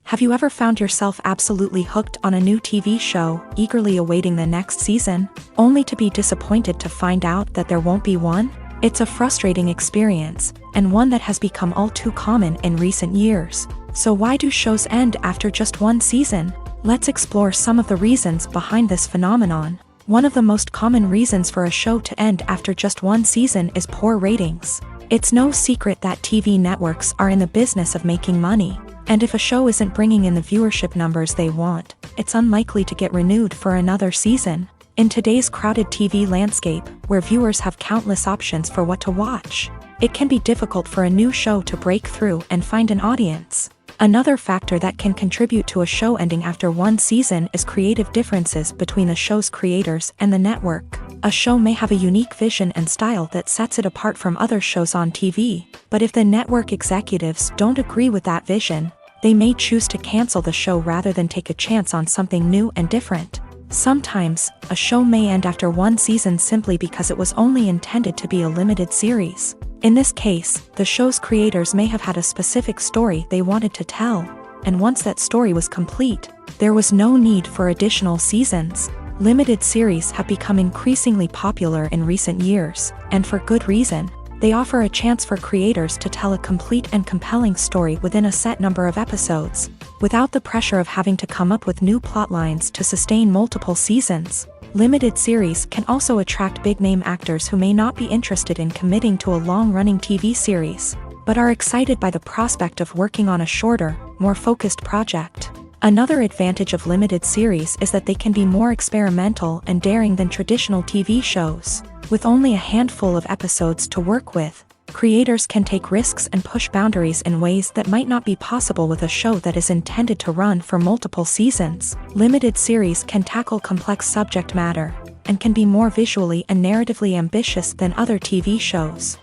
Speaker 1: Have you ever found yourself absolutely hooked on a new TV show, eagerly awaiting the next season, only to be disappointed to find out that there won't be one? It's a frustrating experience, and one that has become all too common in recent years. So why do shows end after just one season? Let's explore some of the reasons behind this phenomenon. One of the most common reasons for a show to end after just one season is poor ratings. It's no secret that TV networks are in the business of making money. And if a show isn't bringing in the viewership numbers they want, it's unlikely to get renewed for another season. In today's crowded TV landscape, where viewers have countless options for what to watch, it can be difficult for a new show to break through and find an audience. Another factor that can contribute to a show ending after one season is creative differences between the show's creators and the network. A show may have a unique vision and style that sets it apart from other shows on TV, but if the network executives don't agree with that vision, they may choose to cancel the show rather than take a chance on something new and different. Sometimes, a show may end after one season simply because it was only intended to be a limited series. In this case, the show's creators may have had a specific story they wanted to tell, and once that story was complete, there was no need for additional seasons. Limited series have become increasingly popular in recent years, and for good reason. They offer a chance for creators to tell a complete and compelling story within a set number of episodes, without the pressure of having to come up with new plotlines to sustain multiple seasons. Limited series can also attract big-name actors who may not be interested in committing to a long-running TV series, but are excited by the prospect of working on a shorter, more focused project. Another advantage of limited series is that they can be more experimental and daring than traditional TV shows. With only a handful of episodes to work with, creators can take risks and push boundaries in ways that might not be possible with a show that is intended to run for multiple seasons. Limited series can tackle complex subject matter, and can be more visually and narratively ambitious than other TV shows.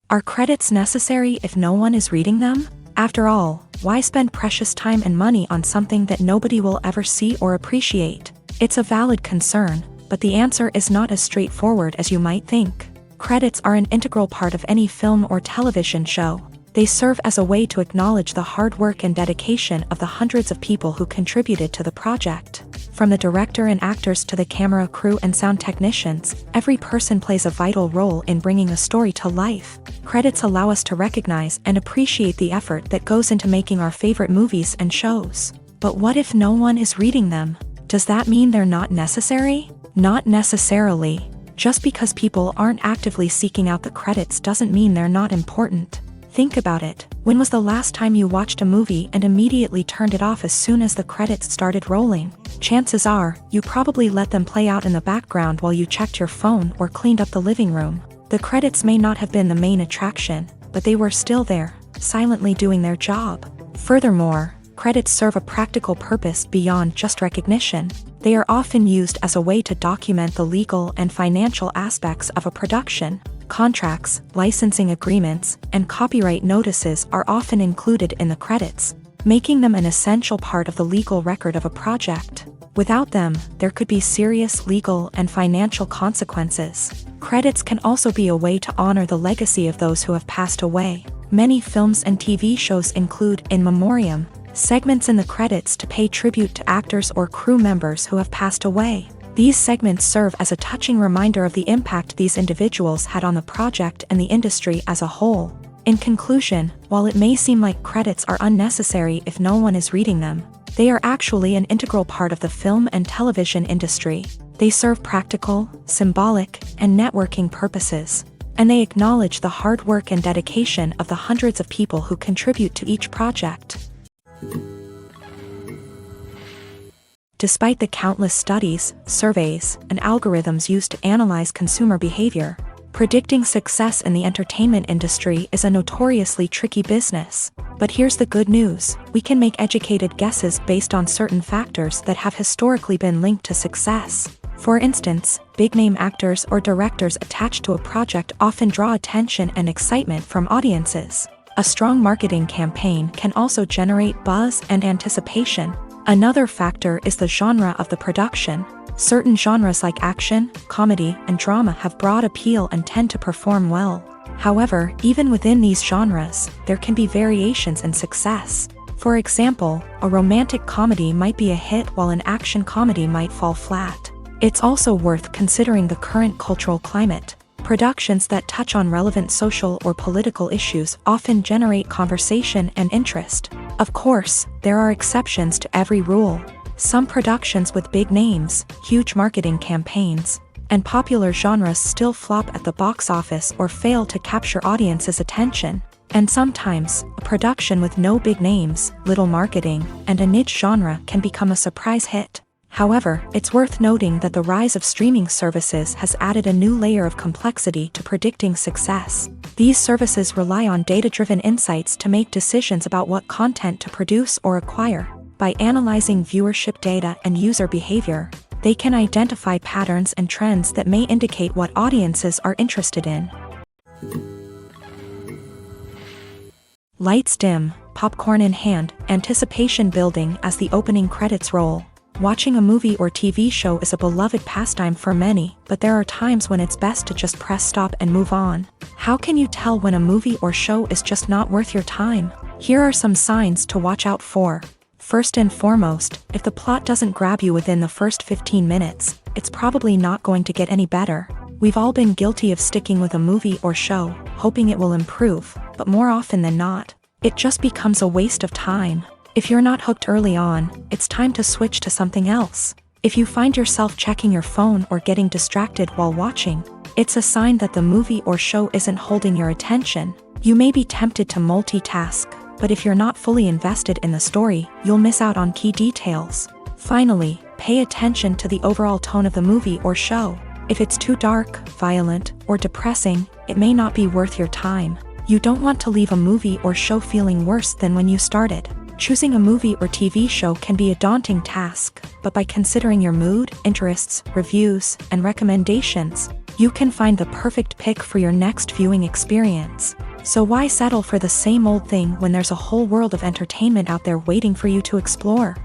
Speaker 1: Are credits necessary if no one is reading them? After all, why spend precious time and money on something that nobody will ever see or appreciate? It's a valid concern, but the answer is not as straightforward as you might think. Credits are an integral part of any film or television show. They serve as a way to acknowledge the hard work and dedication of the hundreds of people who contributed to the project. From the director and actors to the camera crew and sound technicians, every person plays a vital role in bringing a story to life. Credits allow us to recognize and appreciate the effort that goes into making our favorite movies and shows. But what if no one is reading them? Does that mean they're not necessary? Not necessarily. Just because people aren't actively seeking out the credits doesn't mean they're not important. Think about it. When was the last time you watched a movie and immediately turned it off as soon as the credits started rolling? Chances are, you probably let them play out in the background while you checked your phone or cleaned up the living room. The credits may not have been the main attraction, but they were still there, silently doing their job. Furthermore, credits serve a practical purpose beyond just recognition. They are often used as a way to document the legal and financial aspects of a production. Contracts, licensing agreements, and copyright notices are often included in the credits, making them an essential part of the legal record of a project. Without them, there could be serious legal and financial consequences. Credits can also be a way to honor the legacy of those who have passed away. Many films and TV shows include in memoriam segments in the credits to pay tribute to actors or crew members who have passed away. These segments serve as a touching reminder of the impact these individuals had on the project and the industry as a whole. In conclusion, while it may seem like credits are unnecessary if no one is reading them, they are actually an integral part of the film and television industry. They serve practical, symbolic, and networking purposes, and they acknowledge the hard work and dedication of the hundreds of people who contribute to each project. Despite the countless studies, surveys, and algorithms used to analyze consumer behavior, predicting success in the entertainment industry is a notoriously tricky business. But here's the good news: we can make educated guesses based on certain factors that have historically been linked to success. For instance, big-name actors or directors attached to a project often draw attention and excitement from audiences. A strong marketing campaign can also generate buzz and anticipation. Another factor is the genre of the production. Certain genres like action, comedy, and drama have broad appeal and tend to perform well. However, even within these genres, there can be variations in success. For example, a romantic comedy might be a hit while an action comedy might fall flat. It's also worth considering the current cultural climate. Productions that touch on relevant social or political issues often generate conversation and interest. Of course, there are exceptions to every rule. Some productions with big names, huge marketing campaigns, and popular genres still flop at the box office or fail to capture audiences' attention. And sometimes, a production with no big names, little marketing, and a niche genre can become a surprise hit. However, it's worth noting that the rise of streaming services has added a new layer of complexity to predicting success. These services rely on data-driven insights to make decisions about what content to produce or acquire. By analyzing viewership data and user behavior, they can identify patterns and trends that may indicate what audiences are interested in. Lights dim, popcorn in hand, anticipation building as the opening credits roll. Watching a movie or TV show is a beloved pastime for many, but there are times when it's best to just press stop and move on. How can you tell when a movie or show is just not worth your time? Here are some signs to watch out for. First and foremost, if the plot doesn't grab you within the first 15 minutes, it's probably not going to get any better. We've all been guilty of sticking with a movie or show, hoping it will improve, but more often than not, it just becomes a waste of time. If you're not hooked early on, it's time to switch to something else. If you find yourself checking your phone or getting distracted while watching, it's a sign that the movie or show isn't holding your attention. You may be tempted to multitask, but if you're not fully invested in the story, you'll miss out on key details. Finally, pay attention to the overall tone of the movie or show. If it's too dark, violent, or depressing, it may not be worth your time. You don't want to leave a movie or show feeling worse than when you started. Choosing a movie or TV show can be a daunting task, but by considering your mood, interests, reviews, and recommendations, you can find the perfect pick for your next viewing experience. So why settle for the same old thing when there's a whole world of entertainment out there waiting for you to explore?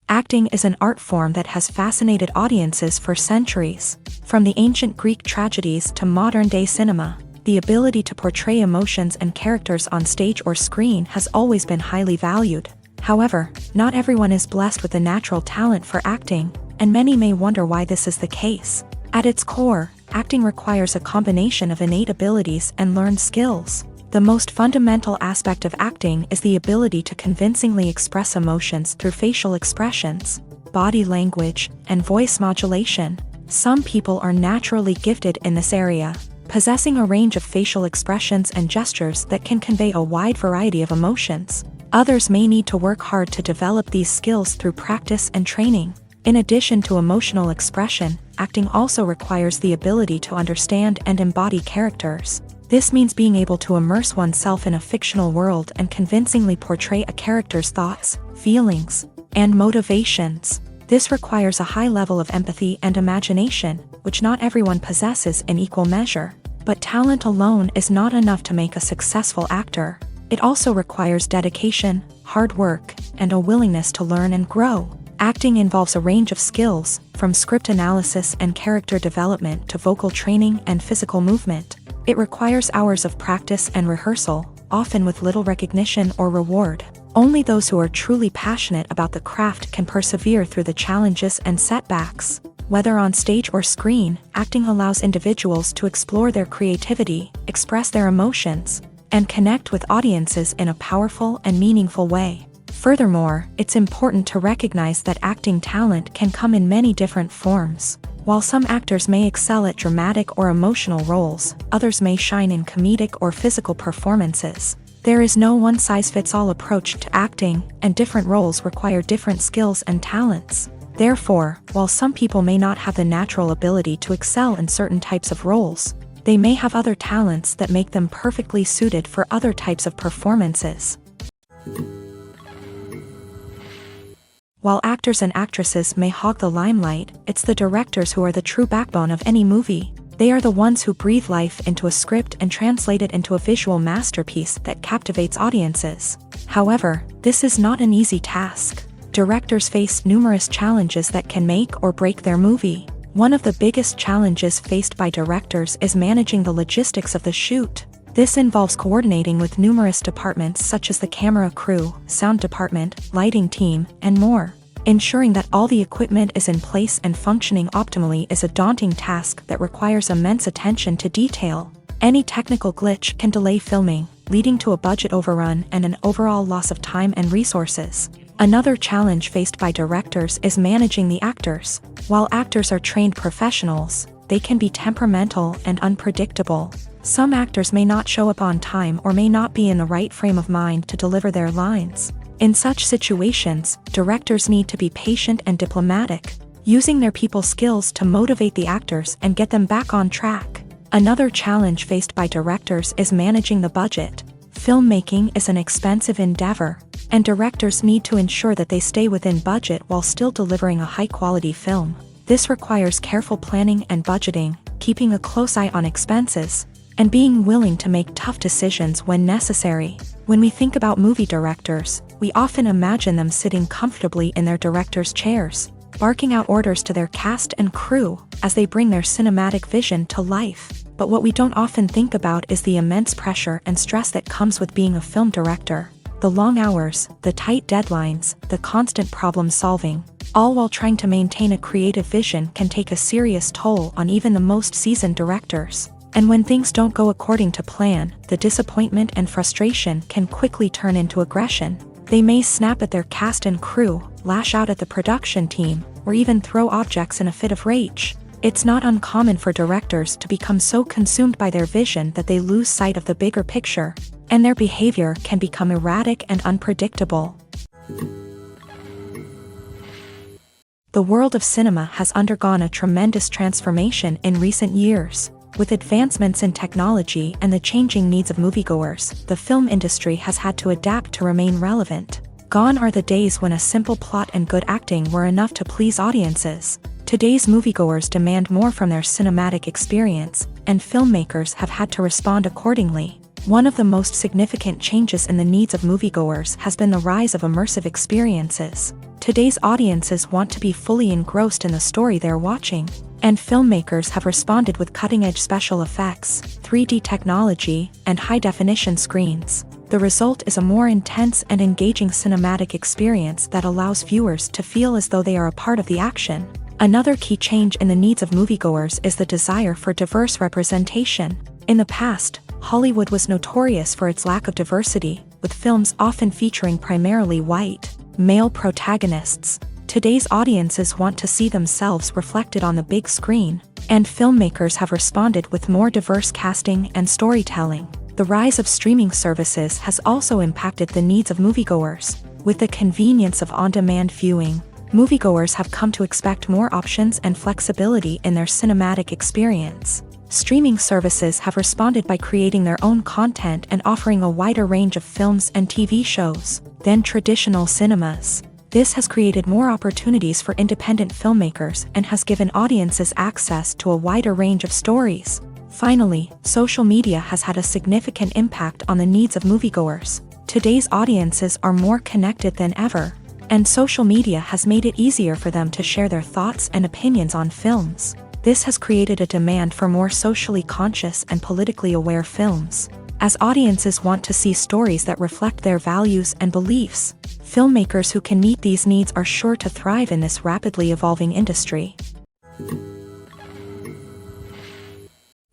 Speaker 1: Acting is an art form that has fascinated audiences for centuries. From the ancient Greek tragedies to modern-day cinema, the ability to portray emotions and characters on stage or screen has always been highly valued. However, not everyone is blessed with a natural talent for acting, and many may wonder why this is the case. At its core, acting requires a combination of innate abilities and learned skills. The most fundamental aspect of acting is the ability to convincingly express emotions through facial expressions, body language, and voice modulation. Some people are naturally gifted in this area, possessing a range of facial expressions and gestures that can convey a wide variety of emotions. Others may need to work hard to develop these skills through practice and training. In addition to emotional expression, acting also requires the ability to understand and embody characters. This means being able to immerse oneself in a fictional world and convincingly portray a character's thoughts, feelings, and motivations. This requires a high level of empathy and imagination, which not everyone possesses in equal measure. But talent alone is not enough to make a successful actor. It also requires dedication, hard work, and a willingness to learn and grow. Acting involves a range of skills, from script analysis and character development to vocal training and physical movement. It requires hours of practice and rehearsal, often with little recognition or reward. Only those who are truly passionate about the craft can persevere through the challenges and setbacks. Whether on stage or screen, acting allows individuals to explore their creativity, express their emotions, and connect with audiences in a powerful and meaningful way. Furthermore, it's important to recognize that acting talent can come in many different forms. While some actors may excel at dramatic or emotional roles, others may shine in comedic or physical performances. There is no one-size-fits-all approach to acting, and different roles require different skills and talents. Therefore, while some people may not have the natural ability to excel in certain types of roles, they may have other talents that make them perfectly suited for other types of performances. While actors and actresses may hog the limelight, it's the directors who are the true backbone of any movie. They are the ones who breathe life into a script and translate it into a visual masterpiece that captivates audiences. However, this is not an easy task. Directors face numerous challenges that can make or break their movie. One of the biggest challenges faced by directors is managing the logistics of the shoot. This involves coordinating with numerous departments such as the camera crew, sound department, lighting team, and more. Ensuring that all the equipment is in place and functioning optimally is a daunting task that requires immense attention to detail. Any technical glitch can delay filming, leading to a budget overrun and an overall loss of time and resources. Another challenge faced by directors is managing the actors. While actors are trained professionals, they can be temperamental and unpredictable. Some actors may not show up on time or may not be in the right frame of mind to deliver their lines. In such situations, directors need to be patient and diplomatic, using their people skills to motivate the actors and get them back on track. Another challenge faced by directors is managing the budget. Filmmaking is an expensive endeavor, and directors need to ensure that they stay within budget while still delivering a high-quality film. This requires careful planning and budgeting, keeping a close eye on expenses, and being willing to make tough decisions when necessary. When we think about movie directors, we often imagine them sitting comfortably in their director's chairs, barking out orders to their cast and crew as they bring their cinematic vision to life. But what we don't often think about is the immense pressure and stress that comes with being a film director. The long hours, the tight deadlines, the constant problem solving, all while trying to maintain a creative vision can take a serious toll on even the most seasoned directors. And when things don't go according to plan, the disappointment and frustration can quickly turn into aggression. They may snap at their cast and crew, lash out at the production team, or even throw objects in a fit of rage. It's not uncommon for directors to become so consumed by their vision that they lose sight of the bigger picture, and their behavior can become erratic and unpredictable. The world of cinema has undergone a tremendous transformation in recent years. With advancements in technology and the changing needs of moviegoers, the film industry has had to adapt to remain relevant. Gone are the days when a simple plot and good acting were enough to please audiences. Today's moviegoers demand more from their cinematic experience, and filmmakers have had to respond accordingly. One of the most significant changes in the needs of moviegoers has been the rise of immersive experiences. Today's audiences want to be fully engrossed in the story they're watching, and filmmakers have responded with cutting-edge special effects, 3D technology, and high-definition screens. The result is a more intense and engaging cinematic experience that allows viewers to feel as though they are a part of the action. Another key change in the needs of moviegoers is the desire for diverse representation. In the past, Hollywood was notorious for its lack of diversity, with films often featuring primarily white, male protagonists. Today's audiences want to see themselves reflected on the big screen, and filmmakers have responded with more diverse casting and storytelling. The rise of streaming services has also impacted the needs of moviegoers. With the convenience of on-demand viewing, moviegoers have come to expect more options and flexibility in their cinematic experience. Streaming services have responded by creating their own content and offering a wider range of films and TV shows than traditional cinemas. This has created more opportunities for independent filmmakers and has given audiences access to a wider range of stories. Finally, social media has had a significant impact on the needs of moviegoers. Today's audiences are more connected than ever, and social media has made it easier for them to share their thoughts and opinions on films. This has created a demand for more socially conscious and politically aware films. As audiences want to see stories that reflect their values and beliefs, filmmakers who can meet these needs are sure to thrive in this rapidly evolving industry.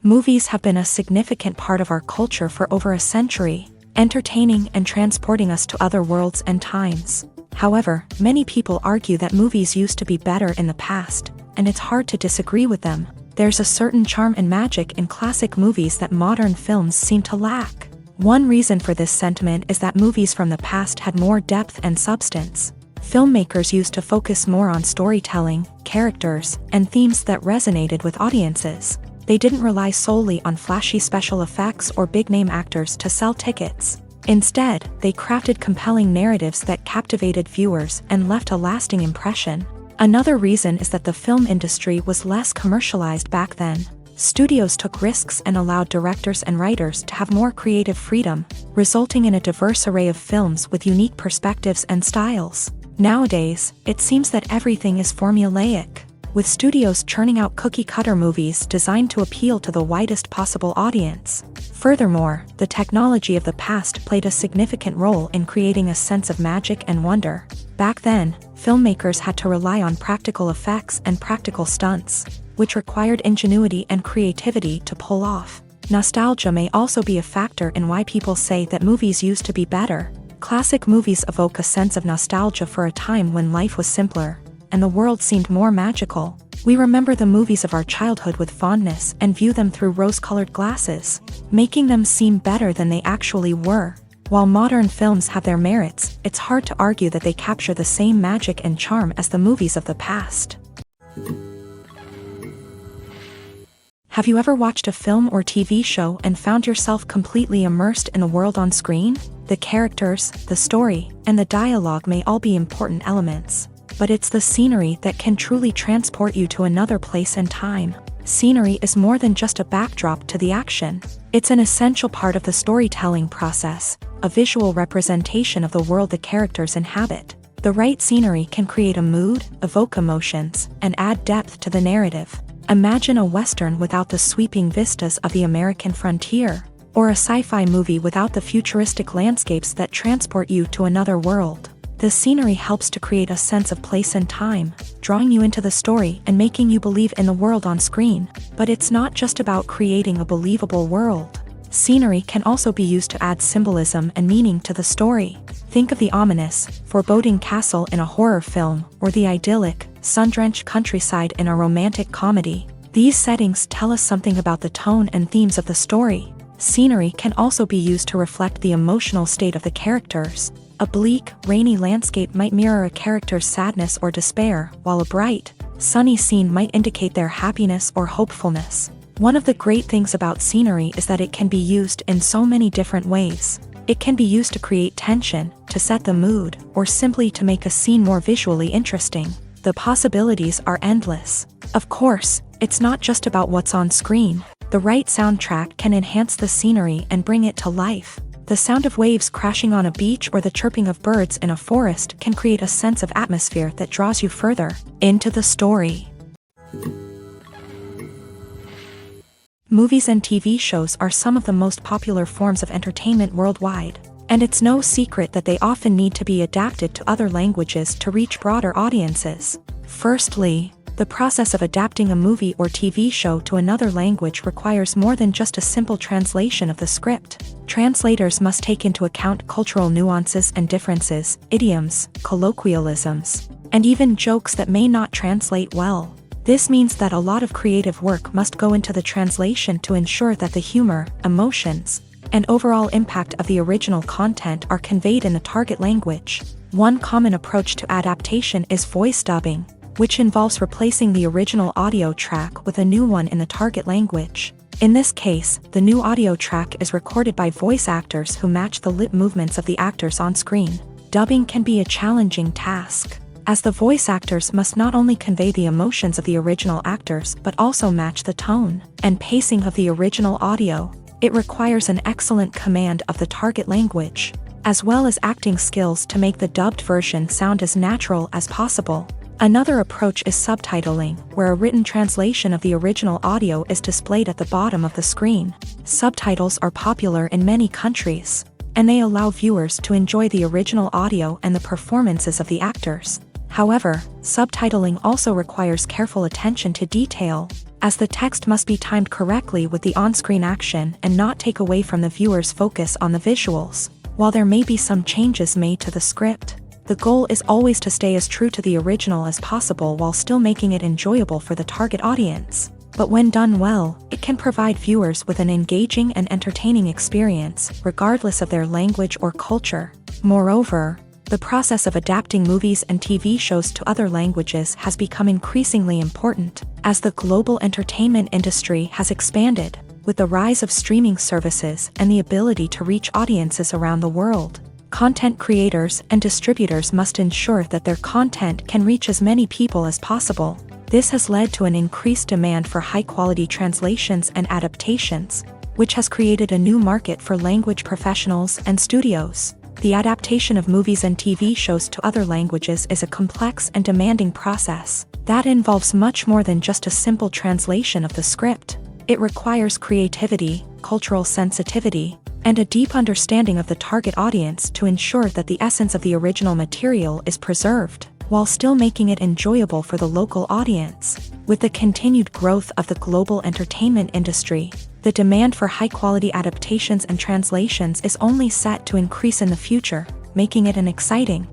Speaker 1: Movies have been a significant part of our culture for over a century, entertaining and transporting us to other worlds and times. However, many people argue that movies used to be better in the past, and it's hard to disagree with them. There's a certain charm and magic in classic movies that modern films seem to lack. One reason for this sentiment is that movies from the past had more depth and substance. Filmmakers used to focus more on storytelling, characters, and themes that resonated with audiences. They didn't rely solely on flashy special effects or big-name actors to sell tickets. Instead, they crafted compelling narratives that captivated viewers and left a lasting impression. Another reason is that the film industry was less commercialized back then. Studios took risks and allowed directors and writers to have more creative freedom, resulting in a diverse array of films with unique perspectives and styles. Nowadays, it seems that everything is formulaic, with studios churning out cookie-cutter movies designed to appeal to the widest possible audience. Furthermore, the technology of the past played a significant role in creating a sense of magic and wonder. Back then, filmmakers had to rely on practical effects and practical stunts, which required ingenuity and creativity to pull off. Nostalgia may also be a factor in why people say that movies used to be better. Classic movies evoke a sense of nostalgia for a time when life was simpler, and the world seemed more magical. We remember the movies of our childhood with fondness and view them through rose-colored glasses, making them seem better than they actually were. While modern films have their merits, it's hard to argue that they capture the same magic and charm as the movies of the past. Have you ever watched a film or TV show and found yourself completely immersed in the world on screen? The characters, the story, and the dialogue may all be important elements, but it's the scenery that can truly transport you to another place and time. Scenery is more than just a backdrop to the action. It's an essential part of the storytelling process, a visual representation of the world the characters inhabit. The right scenery can create a mood, evoke emotions, and add depth to the narrative. Imagine a Western without the sweeping vistas of the American frontier, or a sci-fi movie without the futuristic landscapes that transport you to another world. The scenery helps to create a sense of place and time, drawing you into the story and making you believe in the world on screen. But it's not just about creating a believable world. Scenery can also be used to add symbolism and meaning to the story. Think of the ominous, foreboding castle in a horror film, or the idyllic, sun-drenched countryside in a romantic comedy. These settings tell us something about the tone and themes of the story. Scenery can also be used to reflect the emotional state of the characters. A bleak, rainy landscape might mirror a character's sadness or despair, while a bright, sunny scene might indicate their happiness or hopefulness. One of the great things about scenery is that it can be used in so many different ways. It can be used to create tension, to set the mood, or simply to make a scene more visually interesting. The possibilities are endless. Of course, it's not just about what's on screen. The right soundtrack can enhance the scenery and bring it to life. The sound of waves crashing on a beach or the chirping of birds in a forest can create a sense of atmosphere that draws you further into the story. Movies and TV shows are some of the most popular forms of entertainment worldwide, and it's no secret that they often need to be adapted to other languages to reach broader audiences. Firstly, the process of adapting a movie or TV show to another language requires more than just a simple translation of the script. Translators must take into account cultural nuances and differences, idioms, colloquialisms, and even jokes that may not translate well. This means that a lot of creative work must go into the translation to ensure that the humor, emotions, and overall impact of the original content are conveyed in the target language. One common approach to adaptation is voice dubbing, which involves replacing the original audio track with a new one in the target language. In this case, the new audio track is recorded by voice actors who match the lip movements of the actors on screen. Dubbing can be a challenging task, as the voice actors must not only convey the emotions of the original actors but also match the tone and pacing of the original audio. It requires an excellent command of the target language, as well as acting skills to make the dubbed version sound as natural as possible. Another approach is subtitling, where a written translation of the original audio is displayed at the bottom of the screen. Subtitles are popular in many countries, and they allow viewers to enjoy the original audio and the performances of the actors. However, subtitling also requires careful attention to detail, as the text must be timed correctly with the on-screen action and not take away from the viewer's focus on the visuals. While there may be some changes made to the script, the goal is always to stay as true to the original as possible while still making it enjoyable for the target audience. But when done well, it can provide viewers with an engaging and entertaining experience, regardless of their language or culture. Moreover, the process of adapting movies and TV shows to other languages has become increasingly important, as the global entertainment industry has expanded, with the rise of streaming services and the ability to reach audiences around the world. Content creators and distributors must ensure that their content can reach as many people as possible. This has led to an increased demand for high-quality translations and adaptations, which has created a new market for language professionals and studios. The adaptation of movies and TV shows to other languages is a complex and demanding process that involves much more than just a simple translation of the script. It requires creativity, cultural sensitivity, and a deep understanding of the target audience to ensure that the essence of the original material is preserved, while still making it enjoyable for the local audience. With the continued growth of the global entertainment industry, the demand for high-quality adaptations and translations is only set to increase in the future, making it an exciting.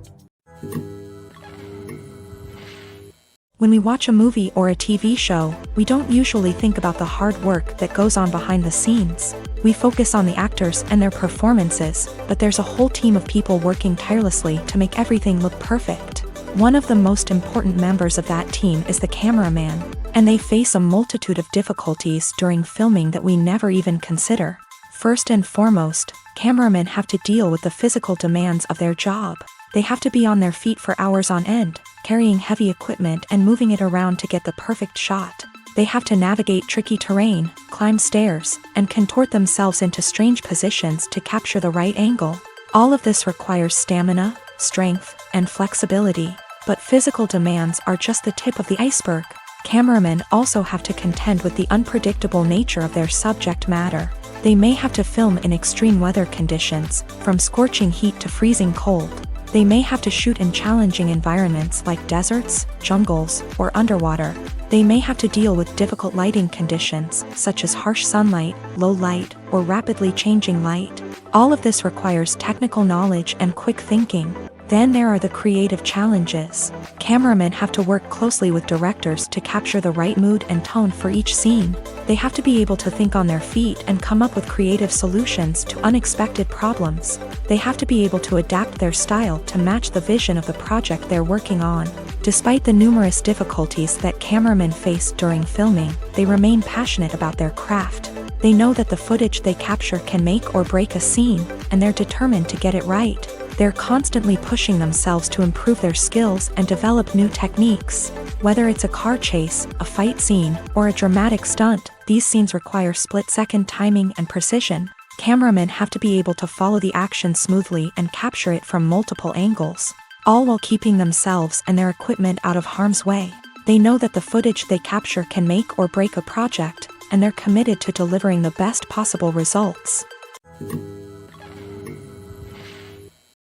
Speaker 1: When we watch a movie or a TV show, we don't usually think about the hard work that goes on behind the scenes. We focus on the actors and their performances, but there's a whole team of people working tirelessly to make everything look perfect. One of the most important members of that team is the cameraman, and they face a multitude of difficulties during filming that we never even consider. First and foremost, cameramen have to deal with the physical demands of their job. They have to be on their feet for hours on end, carrying heavy equipment and moving it around to get the perfect shot. They have to navigate tricky terrain, climb stairs, and contort themselves into strange positions to capture the right angle. All of this requires stamina, strength, and flexibility. But physical demands are just the tip of the iceberg. Cameramen also have to contend with the unpredictable nature of their subject matter. They may have to film in extreme weather conditions, from scorching heat to freezing cold. They may have to shoot in challenging environments like deserts, jungles, or underwater. They may have to deal with difficult lighting conditions, such as harsh sunlight, low light, or rapidly changing light. All of this requires technical knowledge and quick thinking. Then there are the creative challenges. Cameramen have to work closely with directors to capture the right mood and tone for each scene. They have to be able to think on their feet and come up with creative solutions to unexpected problems. They have to be able to adapt their style to match the vision of the project they're working on. Despite the numerous difficulties that cameramen face during filming, they remain passionate about their craft. They know that the footage they capture can make or break a scene, and they're determined to get it right. They're constantly pushing themselves to improve their skills and develop new techniques. Whether it's a car chase, a fight scene, or a dramatic stunt, these scenes require split-second timing and precision. Cameramen have to be able to follow the action smoothly and capture it from multiple angles, all while keeping themselves and their equipment out of harm's way. They know that the footage they capture can make or break a project, and they're committed to delivering the best possible results.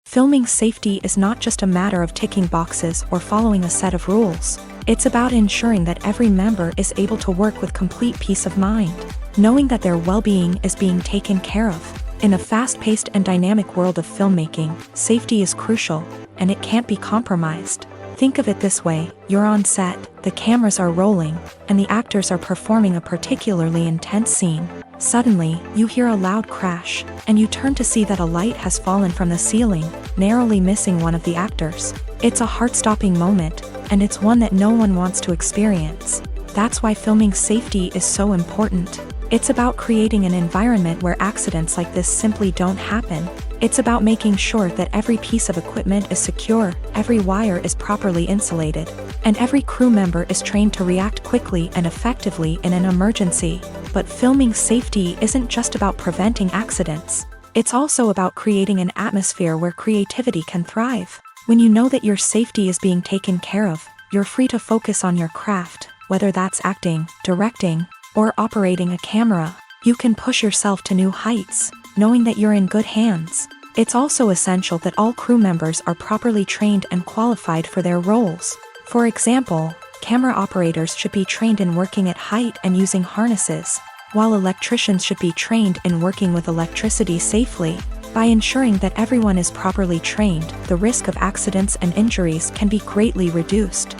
Speaker 1: Filming safety is not just a matter of ticking boxes or following a set of rules. It's about ensuring that every member is able to work with complete peace of mind, knowing that their well-being is being taken care of. In a fast-paced and dynamic world of filmmaking, safety is crucial, and it can't be compromised. Think of it this way: you're on set, the cameras are rolling, and the actors are performing a particularly intense scene. Suddenly, you hear a loud crash, and you turn to see that a light has fallen from the ceiling, narrowly missing one of the actors. It's a heart-stopping moment, and it's one that no one wants to experience. That's why filming safety is so important. It's about creating an environment where accidents like this simply don't happen. It's about making sure that every piece of equipment is secure, every wire is properly insulated, and every crew member is trained to react quickly and effectively in an emergency. But filming safety isn't just about preventing accidents. It's also about creating an atmosphere where creativity can thrive. When you know that your safety is being taken care of, you're free to focus on your craft, whether that's acting, directing, or operating a camera. You can push yourself to new heights, knowing that you're in good hands. It's also essential that all crew members are properly trained and qualified for their roles. For example, camera operators should be trained in working at height and using harnesses, while electricians should be trained in working with electricity safely. By ensuring that everyone is properly trained, the risk of accidents and injuries can be greatly reduced.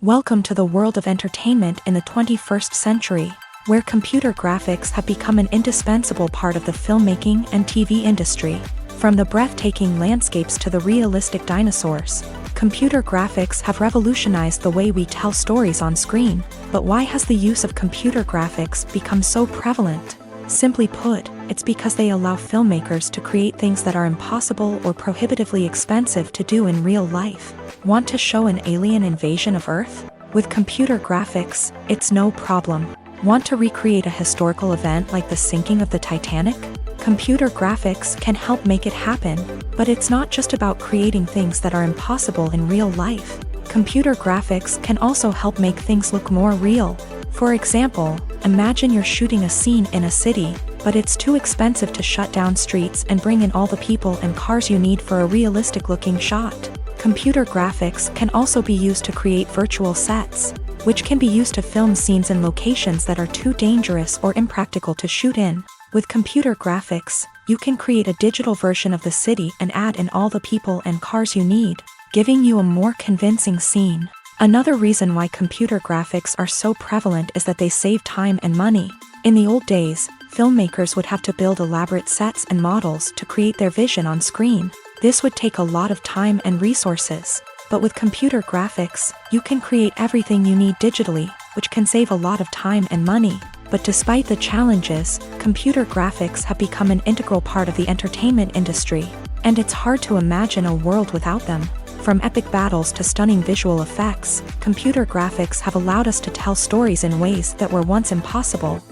Speaker 1: Welcome to the world of entertainment in the 21st century, where computer graphics have become an indispensable part of the filmmaking and TV industry. From the breathtaking landscapes to the realistic dinosaurs, computer graphics have revolutionized the way we tell stories on screen. But why has the use of computer graphics become so prevalent? Simply put, it's because they allow filmmakers to create things that are impossible or prohibitively expensive to do in real life. Want to show an alien invasion of Earth? With computer graphics, it's no problem. Want to recreate a historical event like the sinking of the Titanic? Computer graphics can help make it happen, but it's not just about creating things that are impossible in real life. Computer graphics can also help make things look more real. For example, imagine you're shooting a scene in a city, but it's too expensive to shut down streets and bring in all the people and cars you need for a realistic-looking shot. Computer graphics can also be used to create virtual sets, which can be used to film scenes in locations that are too dangerous or impractical to shoot in. With computer graphics, you can create a digital version of the city and add in all the people and cars you need, giving you a more convincing scene. Another reason why computer graphics are so prevalent is that they save time and money. In the old days, filmmakers would have to build elaborate sets and models to create their vision on screen. This would take a lot of time and resources. But with computer graphics, you can create everything you need digitally, which can save a lot of time and money. But despite the challenges, computer graphics have become an integral part of the entertainment industry, and it's hard to imagine a world without them. From epic battles to stunning visual effects, computer graphics have allowed us to tell stories in ways that were once impossible.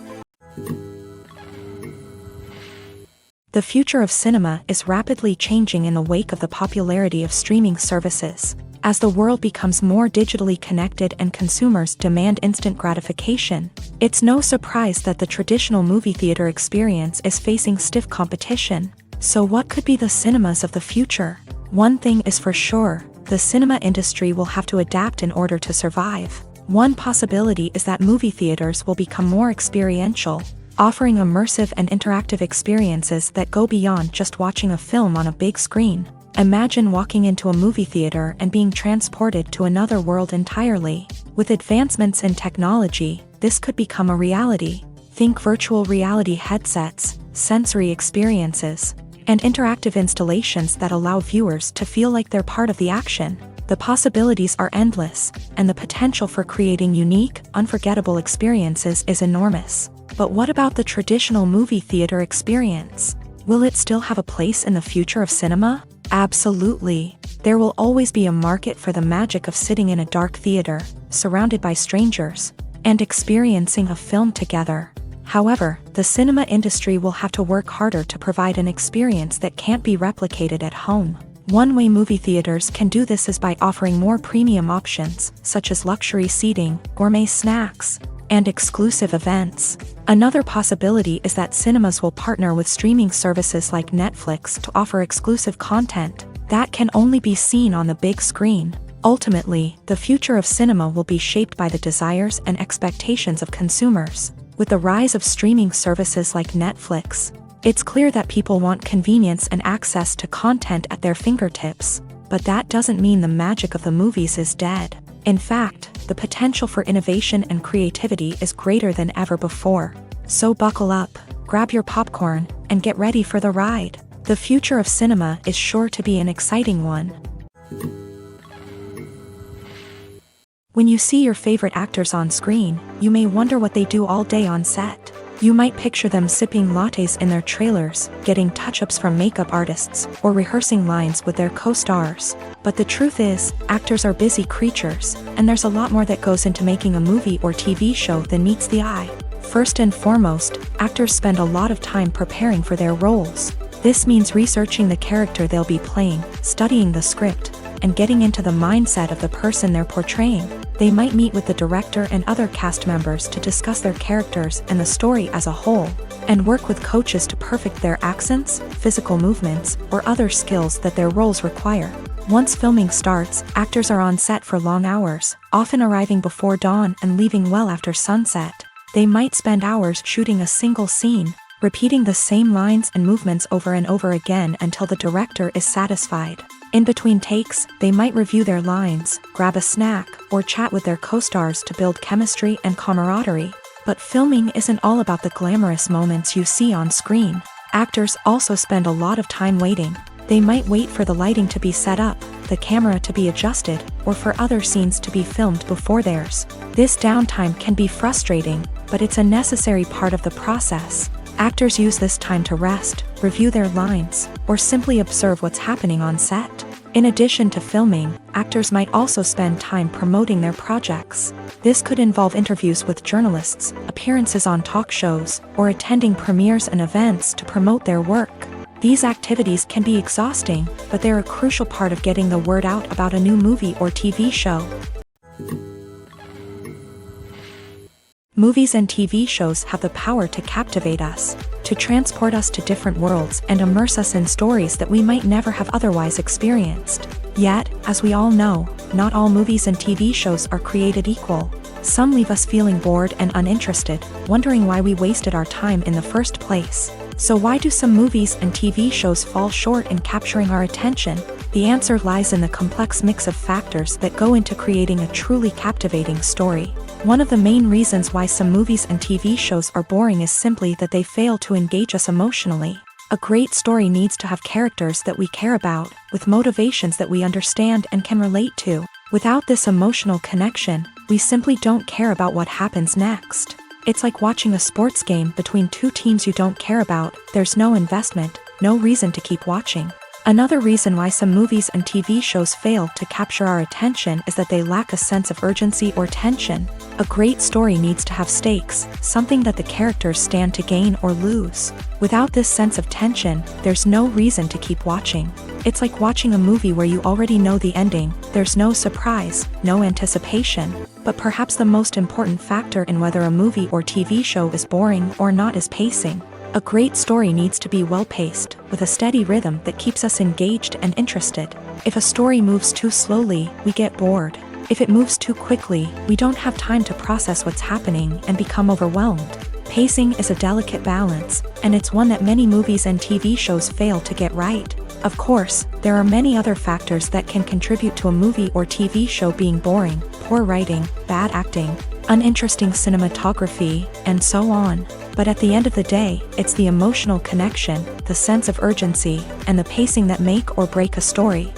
Speaker 1: The future of cinema is rapidly changing in the wake of the popularity of streaming services. As the world becomes more digitally connected and consumers demand instant gratification, it's no surprise that the traditional movie theater experience is facing stiff competition. So what could be the cinemas of the future? One thing is for sure, the cinema industry will have to adapt in order to survive. One possibility is that movie theaters will become more experiential, offering immersive and interactive experiences that go beyond just watching a film on a big screen. Imagine walking into a movie theater and being transported to another world entirely. With advancements in technology, this could become a reality. Think virtual reality headsets, sensory experiences, and interactive installations that allow viewers to feel like they're part of the action. The possibilities are endless, and the potential for creating unique, unforgettable experiences is enormous. But what about the traditional movie theater experience? Will it still have a place in the future of cinema? Absolutely. There will always be a market for the magic of sitting in a dark theater, surrounded by strangers, and experiencing a film together. However, the cinema industry will have to work harder to provide an experience that can't be replicated at home. One way movie theaters can do this is by offering more premium options, such as luxury seating, gourmet snacks, and exclusive events. Another possibility is that cinemas will partner with streaming services like Netflix to offer exclusive content that can only be seen on the big screen. Ultimately, the future of cinema will be shaped by the desires and expectations of consumers. With the rise of streaming services like Netflix, it's clear that people want convenience and access to content at their fingertips. But that doesn't mean the magic of the movies is dead. In fact, the potential for innovation and creativity is greater than ever before. So buckle up, grab your popcorn, and get ready for the ride. The future of cinema is sure to be an exciting one. When you see your favorite actors on screen, you may wonder what they do all day on set. You might picture them sipping lattes in their trailers, getting touch-ups from makeup artists, or rehearsing lines with their co-stars. But the truth is, actors are busy creatures, and there's a lot more that goes into making a movie or TV show than meets the eye. First and foremost, actors spend a lot of time preparing for their roles. This means researching the character they'll be playing, studying the script, and getting into the mindset of the person they're portraying. They might meet with the director and other cast members to discuss their characters and the story as a whole, and work with coaches to perfect their accents, physical movements, or other skills that their roles require. Once filming starts, actors are on set for long hours, often arriving before dawn and leaving well after sunset. They might spend hours shooting a single scene, repeating the same lines and movements over and over again until the director is satisfied. In between takes, they might review their lines, grab a snack, or chat with their co-stars to build chemistry and camaraderie. But filming isn't all about the glamorous moments you see on screen. Actors also spend a lot of time waiting. They might wait for the lighting to be set up, the camera to be adjusted, or for other scenes to be filmed before theirs. This downtime can be frustrating, but it's a necessary part of the process. Actors use this time to rest, review their lines, or simply observe what's happening on set. In addition to filming, actors might also spend time promoting their projects. This could involve interviews with journalists, appearances on talk shows, or attending premieres and events to promote their work. These activities can be exhausting, but they're a crucial part of getting the word out about a new movie or TV show. Movies and TV shows have the power to captivate us, to transport us to different worlds and immerse us in stories that we might never have otherwise experienced. Yet, as we all know, not all movies and TV shows are created equal. Some leave us feeling bored and uninterested, wondering why we wasted our time in the first place. So why do some movies and TV shows fall short in capturing our attention? The answer lies in the complex mix of factors that go into creating a truly captivating story. One of the main reasons why some movies and TV shows are boring is simply that they fail to engage us emotionally. A great story needs to have characters that we care about, with motivations that we understand and can relate to. Without this emotional connection, we simply don't care about what happens next. It's like watching a sports game between two teams you don't care about. There's no investment, no reason to keep watching. Another reason why some movies and TV shows fail to capture our attention is that they lack a sense of urgency or tension. A great story needs to have stakes, something that the characters stand to gain or lose. Without this sense of tension, there's no reason to keep watching. It's like watching a movie where you already know the ending. There's no surprise, no anticipation. But perhaps the most important factor in whether a movie or TV show is boring or not is pacing. A great story needs to be well-paced, with a steady rhythm that keeps us engaged and interested. If a story moves too slowly, we get bored. If it moves too quickly, we don't have time to process what's happening and become overwhelmed. Pacing is a delicate balance, and it's one that many movies and TV shows fail to get right. Of course, there are many other factors that can contribute to a movie or TV show being boring: poor writing, bad acting, uninteresting cinematography, and so on. But at the end of the day, it's the emotional connection, the sense of urgency, and the pacing that make or break a story.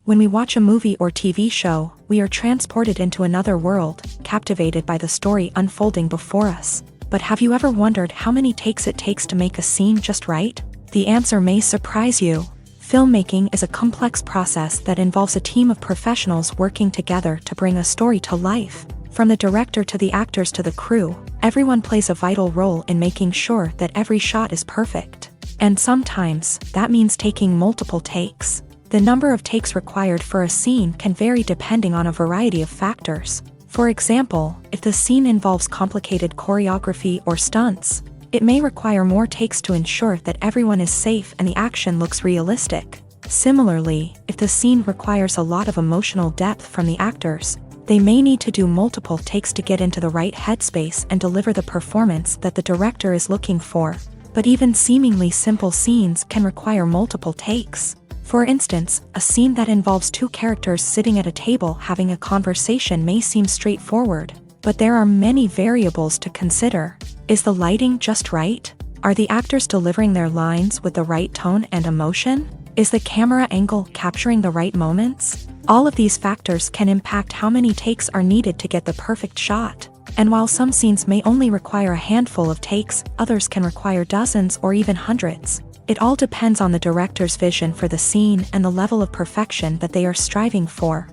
Speaker 1: When we watch a movie or TV show, we are transported into another world, captivated by the story unfolding before us. But have you ever wondered how many takes it takes to make a scene just right? The answer may surprise you. Filmmaking is a complex process that involves a team of professionals working together to bring a story to life. From the director to the actors to the crew, everyone plays a vital role in making sure that every shot is perfect. And sometimes, that means taking multiple takes. The number of takes required for a scene can vary depending on a variety of factors. For example, if the scene involves complicated choreography or stunts, it may require more takes to ensure that everyone is safe and the action looks realistic. Similarly, if the scene requires a lot of emotional depth from the actors, they may need to do multiple takes to get into the right headspace and deliver the performance that the director is looking for. But even seemingly simple scenes can require multiple takes. For instance, a scene that involves two characters sitting at a table having a conversation may seem straightforward, but there are many variables to consider. Is the lighting just right? Are the actors delivering their lines with the right tone and emotion? Is the camera angle capturing the right moments? All of these factors can impact how many takes are needed to get the perfect shot. And while some scenes may only require a handful of takes, others can require dozens or even hundreds. It all depends on the director's vision for the scene and the level of perfection that they are striving for.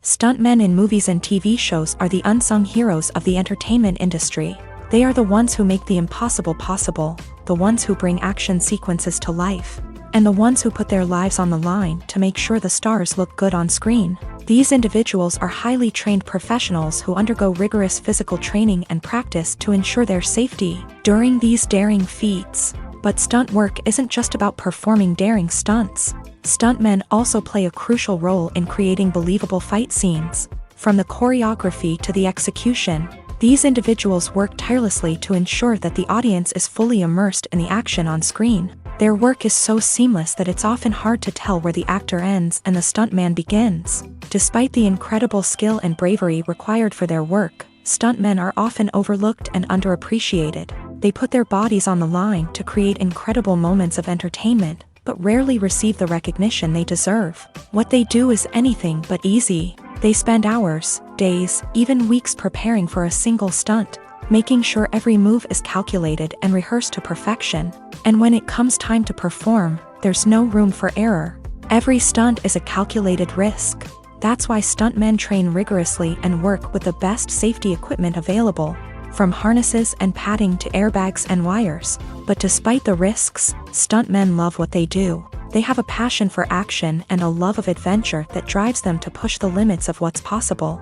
Speaker 1: Stuntmen in movies and TV shows are the unsung heroes of the entertainment industry. They are the ones who make the impossible possible, the ones who bring action sequences to life, and the ones who put their lives on the line to make sure the stars look good on screen. These individuals are highly trained professionals who undergo rigorous physical training and practice to ensure their safety during these daring feats. But stunt work isn't just about performing daring stunts. Stuntmen also play a crucial role in creating believable fight scenes. From the choreography to the execution, these individuals work tirelessly to ensure that the audience is fully immersed in the action on screen. Their work is so seamless that it's often hard to tell where the actor ends and the stuntman begins. Despite the incredible skill and bravery required for their work, stuntmen are often overlooked and underappreciated. They put their bodies on the line to create incredible moments of entertainment, but rarely receive the recognition they deserve. What they do is anything but easy. They spend hours, days, even weeks preparing for a single stunt, making sure every move is calculated and rehearsed to perfection. And when it comes time to perform, there's no room for error. Every stunt is a calculated risk. That's why stuntmen train rigorously and work with the best safety equipment available, from harnesses and padding to airbags and wires. But despite the risks, stuntmen love what they do. They have a passion for action and a love of adventure that drives them to push the limits of what's possible.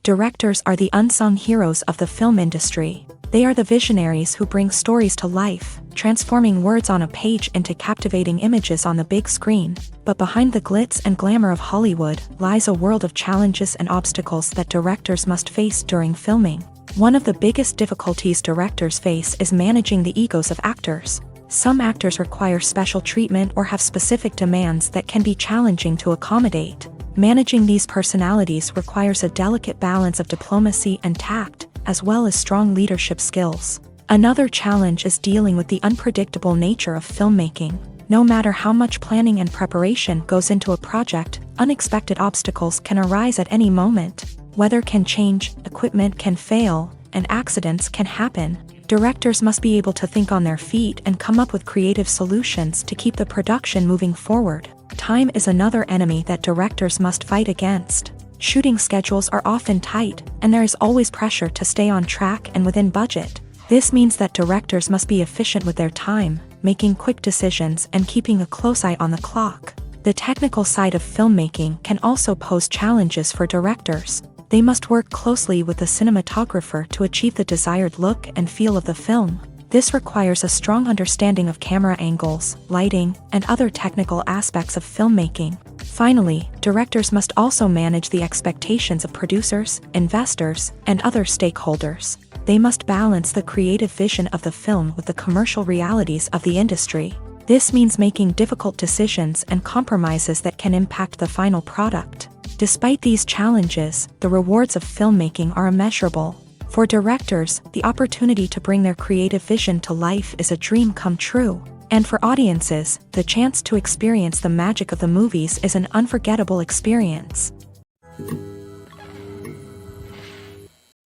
Speaker 1: Directors are the unsung heroes of the film industry. They are the visionaries who bring stories to life, transforming words on a page into captivating images on the big screen. But behind the glitz and glamour of Hollywood lies a world of challenges and obstacles that directors must face during filming. One of the biggest difficulties directors face is managing the egos of actors. Some actors require special treatment or have specific demands that can be challenging to accommodate. Managing these personalities requires a delicate balance of diplomacy and tact, as well as strong leadership skills. Another challenge is dealing with the unpredictable nature of filmmaking. No matter how much planning and preparation goes into a project, unexpected obstacles can arise at any moment. Weather can change, equipment can fail, and accidents can happen. Directors must be able to think on their feet and come up with creative solutions to keep the production moving forward. Time is another enemy that directors must fight against. Shooting schedules are often tight, and there is always pressure to stay on track and within budget. This means that directors must be efficient with their time, making quick decisions and keeping a close eye on the clock. The technical side of filmmaking can also pose challenges for directors. They must work closely with the cinematographer to achieve the desired look and feel of the film. This requires a strong understanding of camera angles, lighting, and other technical aspects of filmmaking. Finally, directors must also manage the expectations of producers, investors, and other stakeholders. They must balance the creative vision of the film with the commercial realities of the industry. This means making difficult decisions and compromises that can impact the final product. Despite these challenges, the rewards of filmmaking are immeasurable. For directors, the opportunity to bring their creative vision to life is a dream come true. And for audiences, the chance to experience the magic of the movies is an unforgettable experience.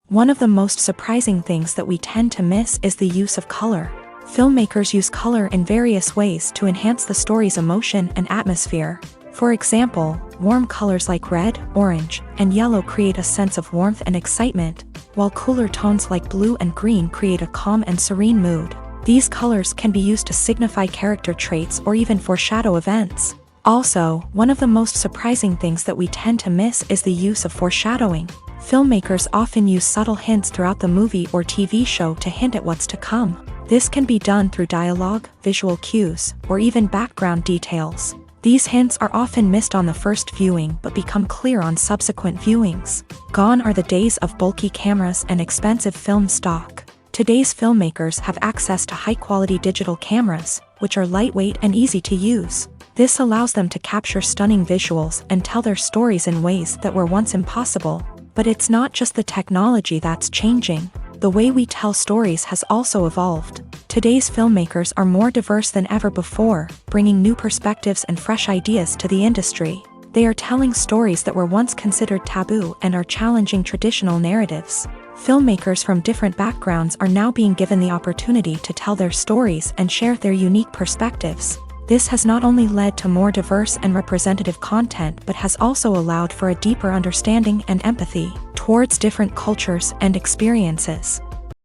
Speaker 1: One of the most surprising things that we tend to miss is the use of color. Filmmakers use color in various ways to enhance the story's emotion and atmosphere. For example, warm colors like red, orange, and yellow create a sense of warmth and excitement, while cooler tones like blue and green create a calm and serene mood. These colors can be used to signify character traits or even foreshadow events. Also, one of the most surprising things that we tend to miss is the use of foreshadowing. Filmmakers often use subtle hints throughout the movie or TV show to hint at what's to come. This can be done through dialogue, visual cues, or even background details. These hints are often missed on the first viewing but become clear on subsequent viewings. Gone are the days of bulky cameras and expensive film stock. Today's filmmakers have access to high-quality digital cameras, which are lightweight and easy to use. This allows them to capture stunning visuals and tell their stories in ways that were once impossible. But it's not just the technology that's changing. The way we tell stories has also evolved. Today's filmmakers are more diverse than ever before, bringing new perspectives and fresh ideas to the industry. They are telling stories that were once considered taboo and are challenging traditional narratives. Filmmakers from different backgrounds are now being given the opportunity to tell their stories and share their unique perspectives. This has not only led to more diverse and representative content but has also allowed for a deeper understanding and empathy towards different cultures and experiences.